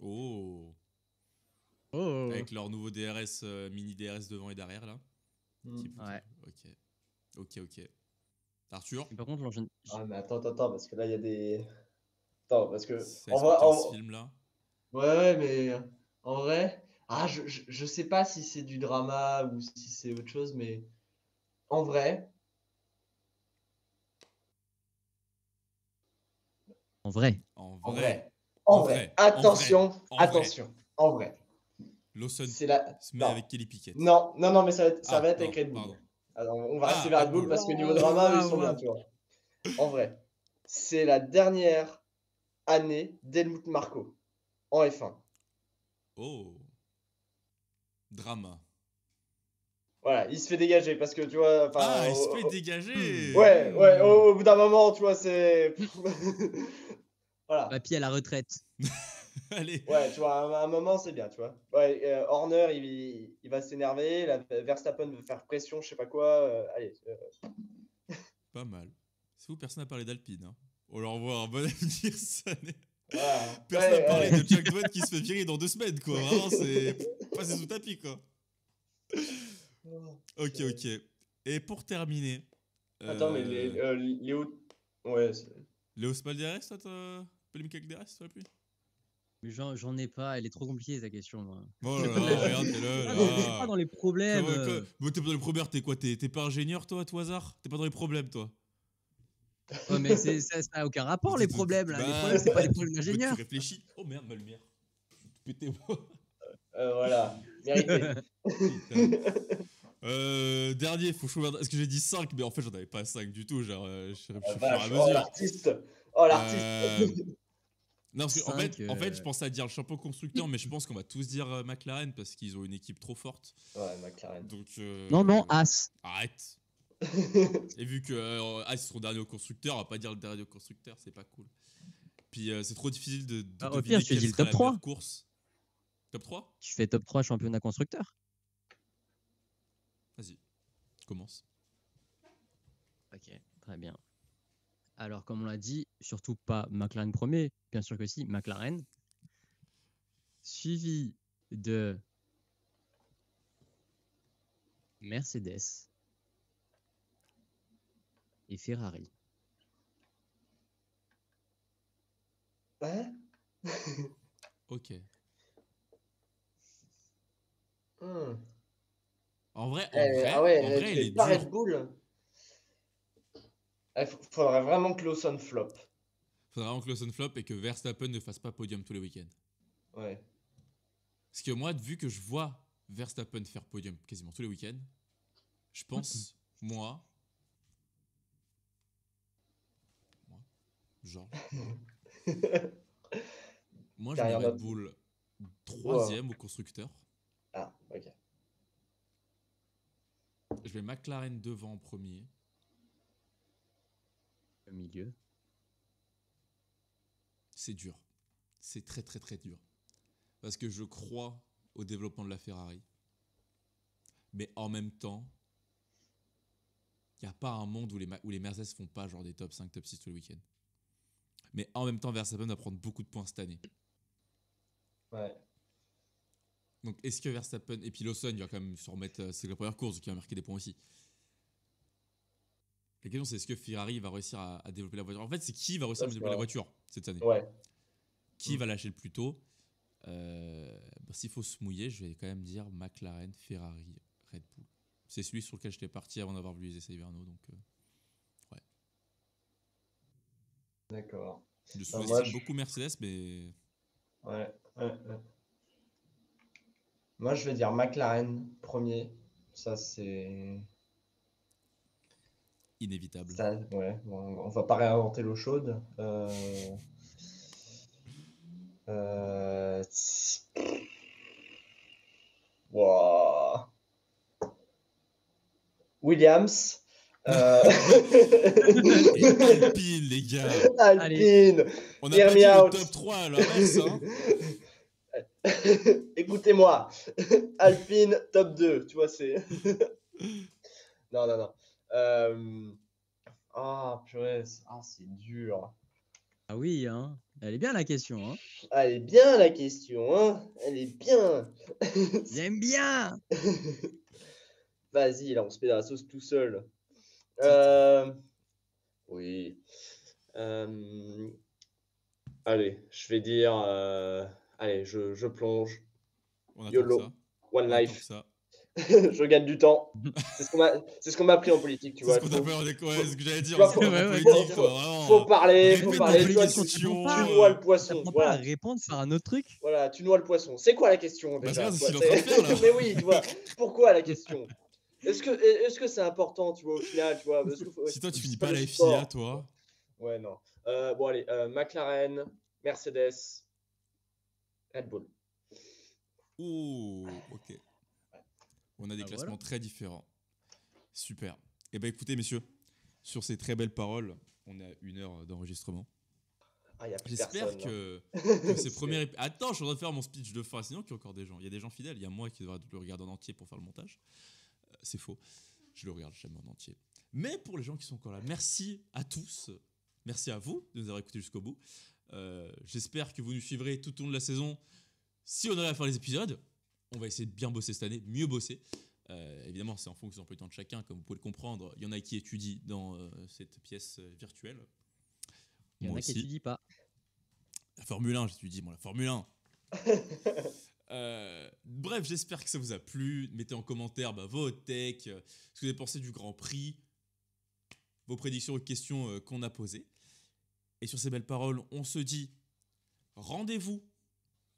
Oh. Oh. Avec leur nouveau DRS, mini DRS devant et derrière, là. Hmm. Ouais. Ok. Arthur, Et par contre, Ah, mais attends, parce que là, il y a des. Attends, parce que. ça En vrai, explique un film, là. Ouais, mais en vrai, je sais pas si c'est du drama ou si c'est autre chose, mais en vrai, En vrai. En en vrai, vrai, en en vrai, vrai, en vrai, attention, en vrai. attention, en vrai, Lawson c'est la. se met Non, avec Kelly Pickett. non, mais ça va Ah, être avec non, Red Bull. pardon. Alors, on va rester Ah, vers Red Red Bull Bull. parce que niveau Waouh, drama, eux, ils waouh, sont bien, waouh. tu vois. En vrai, c'est la dernière année d'Helmut Marko en F1. Oh, drama. Voilà, il se fait dégager parce que tu vois, enfin, Ah, il se fait dégager. ouais, au bout d'un moment, tu vois, c'est. Voilà. Papy à la retraite. Allez, Ouais, tu vois, à un moment, c'est bien, tu vois. Ouais, Horner, il va s'énerver. Verstappen veut faire pression, je sais pas quoi. Allez. pas mal. C'est vous, personne n'a parlé d'Alpine. Hein. On leur envoie un bon avenir, ça n'est- Voilà. Personne n'a parlé Ouais, de Jack Dwayne qui se fait virer dans 2 semaines, quoi. Vraiment, c'est passé sous tapis, quoi. Ok, ouais. ok. Et pour terminer, Attends, mais euh, Léo. Ouais, Léo Spaldiares, toi, t'as polémique avec DRS, toi, plus? Mais j'en ai pas, elle est trop compliquée ta question, moi. Oh Je là sais pas, là, regarde, t'es je suis là, pas dans, je suis pas là. dans les problèmes. Bon, t'es pas dans les problèmes, t'es quoi? T'es pas ingénieur, toi, à tout hasard? T'es pas dans les problèmes, toi? Ouais, mais ça a aucun rapport, les problèmes, là. Les problèmes, c'est pas des problèmes Bah, tu d'ingénieur. réfléchis. Oh merde, ma lumière. Pétez-moi. voilà, mérité. Putain. Dernier, faut choisir. Est-ce que j'ai dit 5? Mais en fait, j'en avais pas 5 du tout. Genre, je réfléchis La au fur et à vache, oh mesure. l'artiste. Oh l'artiste. Euh, Non, parce qu'en fait, 5. je pensais à dire le champion constructeur, mais je pense qu'on va tous dire McLaren parce qu'ils ont une équipe trop forte. Ouais, McLaren. Donc, Non, non, As. arrête. Et vu que As seront dernier au constructeur, on va pas dire le dernier au constructeur, c'est pas cool. Puis c'est trop difficile de Au pire, deviner je te quelle dis le sera top la 3. meilleure course. Top 3. Tu fais top 3 championnat constructeur. Vas-y, commence. Ok, très bien. Alors, comme on l'a dit, surtout pas McLaren premier, bien sûr que si, McLaren. Suivi de Mercedes et Ferrari. Hein? Ok. Hmm. Ah En ouais, vrai, tu elle mets est pas Red dure. Bull? Faudrait vraiment que Lawson flop. Faudra vraiment que Lawson flop et que Verstappen ne fasse pas podium tous les week-ends. Ouais. Parce que moi, vu que je vois Verstappen faire podium quasiment tous les week-ends, je pense, moi, Georges, moi je mets Carrière Red note. Bull Wow. 3ème au constructeur. Ah, ok. Je mets McLaren devant en premier. Au milieu. C'est dur. C'est très très très dur. Parce que je crois au développement de la Ferrari. Mais en même temps, il n'y a pas un monde où les Mercedes font pas genre des top 5, top 6 tous les week-ends. Mais en même temps, Verstappen va prendre beaucoup de points cette année. Ouais. Donc est-ce que Verstappen. Et puis Lawson, il va quand même se remettre. C'est la première course qui va marquer des points aussi. La question, c'est est-ce que Ferrari va réussir à développer la voiture? En fait, c'est qui va réussir à Ça, c'est développer la vrai. voiture cette année? Ouais. Qui va lâcher le plus tôt? S'il faut se mouiller, je vais quand même dire McLaren, Ferrari, Red Bull. C'est celui sur lequel j'étais parti avant d'avoir vu les essais hivernaux. Donc, ouais. D'accord. Je Non, moi, sous-estime beaucoup Mercedes, mais ouais. Moi, je vais dire McLaren premier. Ça, c'est. inévitable. Ça, ouais. Bon, on va pas réinventer l'eau chaude. Euh... Wow. Williams. Et Alpine, les gars. Allez, Alpine. On n'a Hear pas me dit le out. top 3 à l'inverse, hein. Écoutez-moi. Alpine, top 2. Tu vois, c'est. Non. Ah, purée. Ah, c'est dur. ah oui, hein. Elle est bien la question, hein. Ah, elle est bien la question, hein. Elle est bien. J'aime bien. Vas-y, là, on se met dans la sauce tout seul. Titre. Oui. Allez, je vais dire Allez, je plonge. On attend YOLO. que ça. One On attend que life. ça. Je gagne du temps. C'est ce qu'on m'a appris en politique, tu C'est vois. ce qu'on appelle en école, faut- ce que j'allais dire, tu vois, c'est qu'on faut- appelle en ouais, politique, faut- quoi, vraiment. Faut parler, Répète faut des parler. Tu vois, questions, tu tu questions, pas. noies le poisson. T'apprends pas Voilà. à répondre sur un autre truc? Voilà, tu noies le poisson. C'est quoi la question Bah, déjà? c'est tu ce vois, qu'il est en train de faire, là. Mais oui, tu vois. Pourquoi la question? Est-ce que c'est important, tu vois, au final, tu vois, parce que Si toi, tu c'est finis pas pas le la sport, FIA, toi. Ouais, non. Bon, allez, McLaren, Mercedes, Red Bull. Oh, ok. On a des Ah, classements voilà. très différents. Super. Eh ben écoutez, messieurs, sur ces très belles paroles, on est à 1 heure d'enregistrement. Ah, il y a plus J'espère personne. que ces C'est- premiers... Attends, je suis en train de faire mon speech de fin, sinon qu'il y a encore des gens. Il y a des gens fidèles, il y a moi qui devrais le regarder en entier pour faire le montage. C'est faux, je le regarde jamais en entier. Mais pour les gens qui sont encore là, merci à tous. Merci à vous de nous avoir écoutés jusqu'au bout. J'espère que vous nous suivrez tout au long de la saison. Si on arrive à faire les épisodes, on va essayer de bien bosser cette année, de mieux bosser. Évidemment, c'est en fonction de l'emploi du temps de chacun, comme vous pouvez le comprendre. Il y en a qui étudient dans cette pièce virtuelle. Il y en Moi a qui aussi. étudient pas. La Formule 1, j'étudie, moi, la Formule 1. Bref, j'espère que ça vous a plu. Mettez en commentaire vos hot takes, ce que vous avez pensé du Grand Prix, vos prédictions aux questions qu'on a posées. Et sur ces belles paroles, on se dit rendez-vous,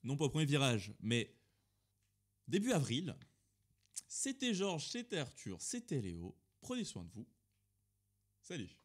non pas au premier virage, mais début avril. C'était Georges, c'était Arthur, c'était Léo. Prenez soin de vous. Salut.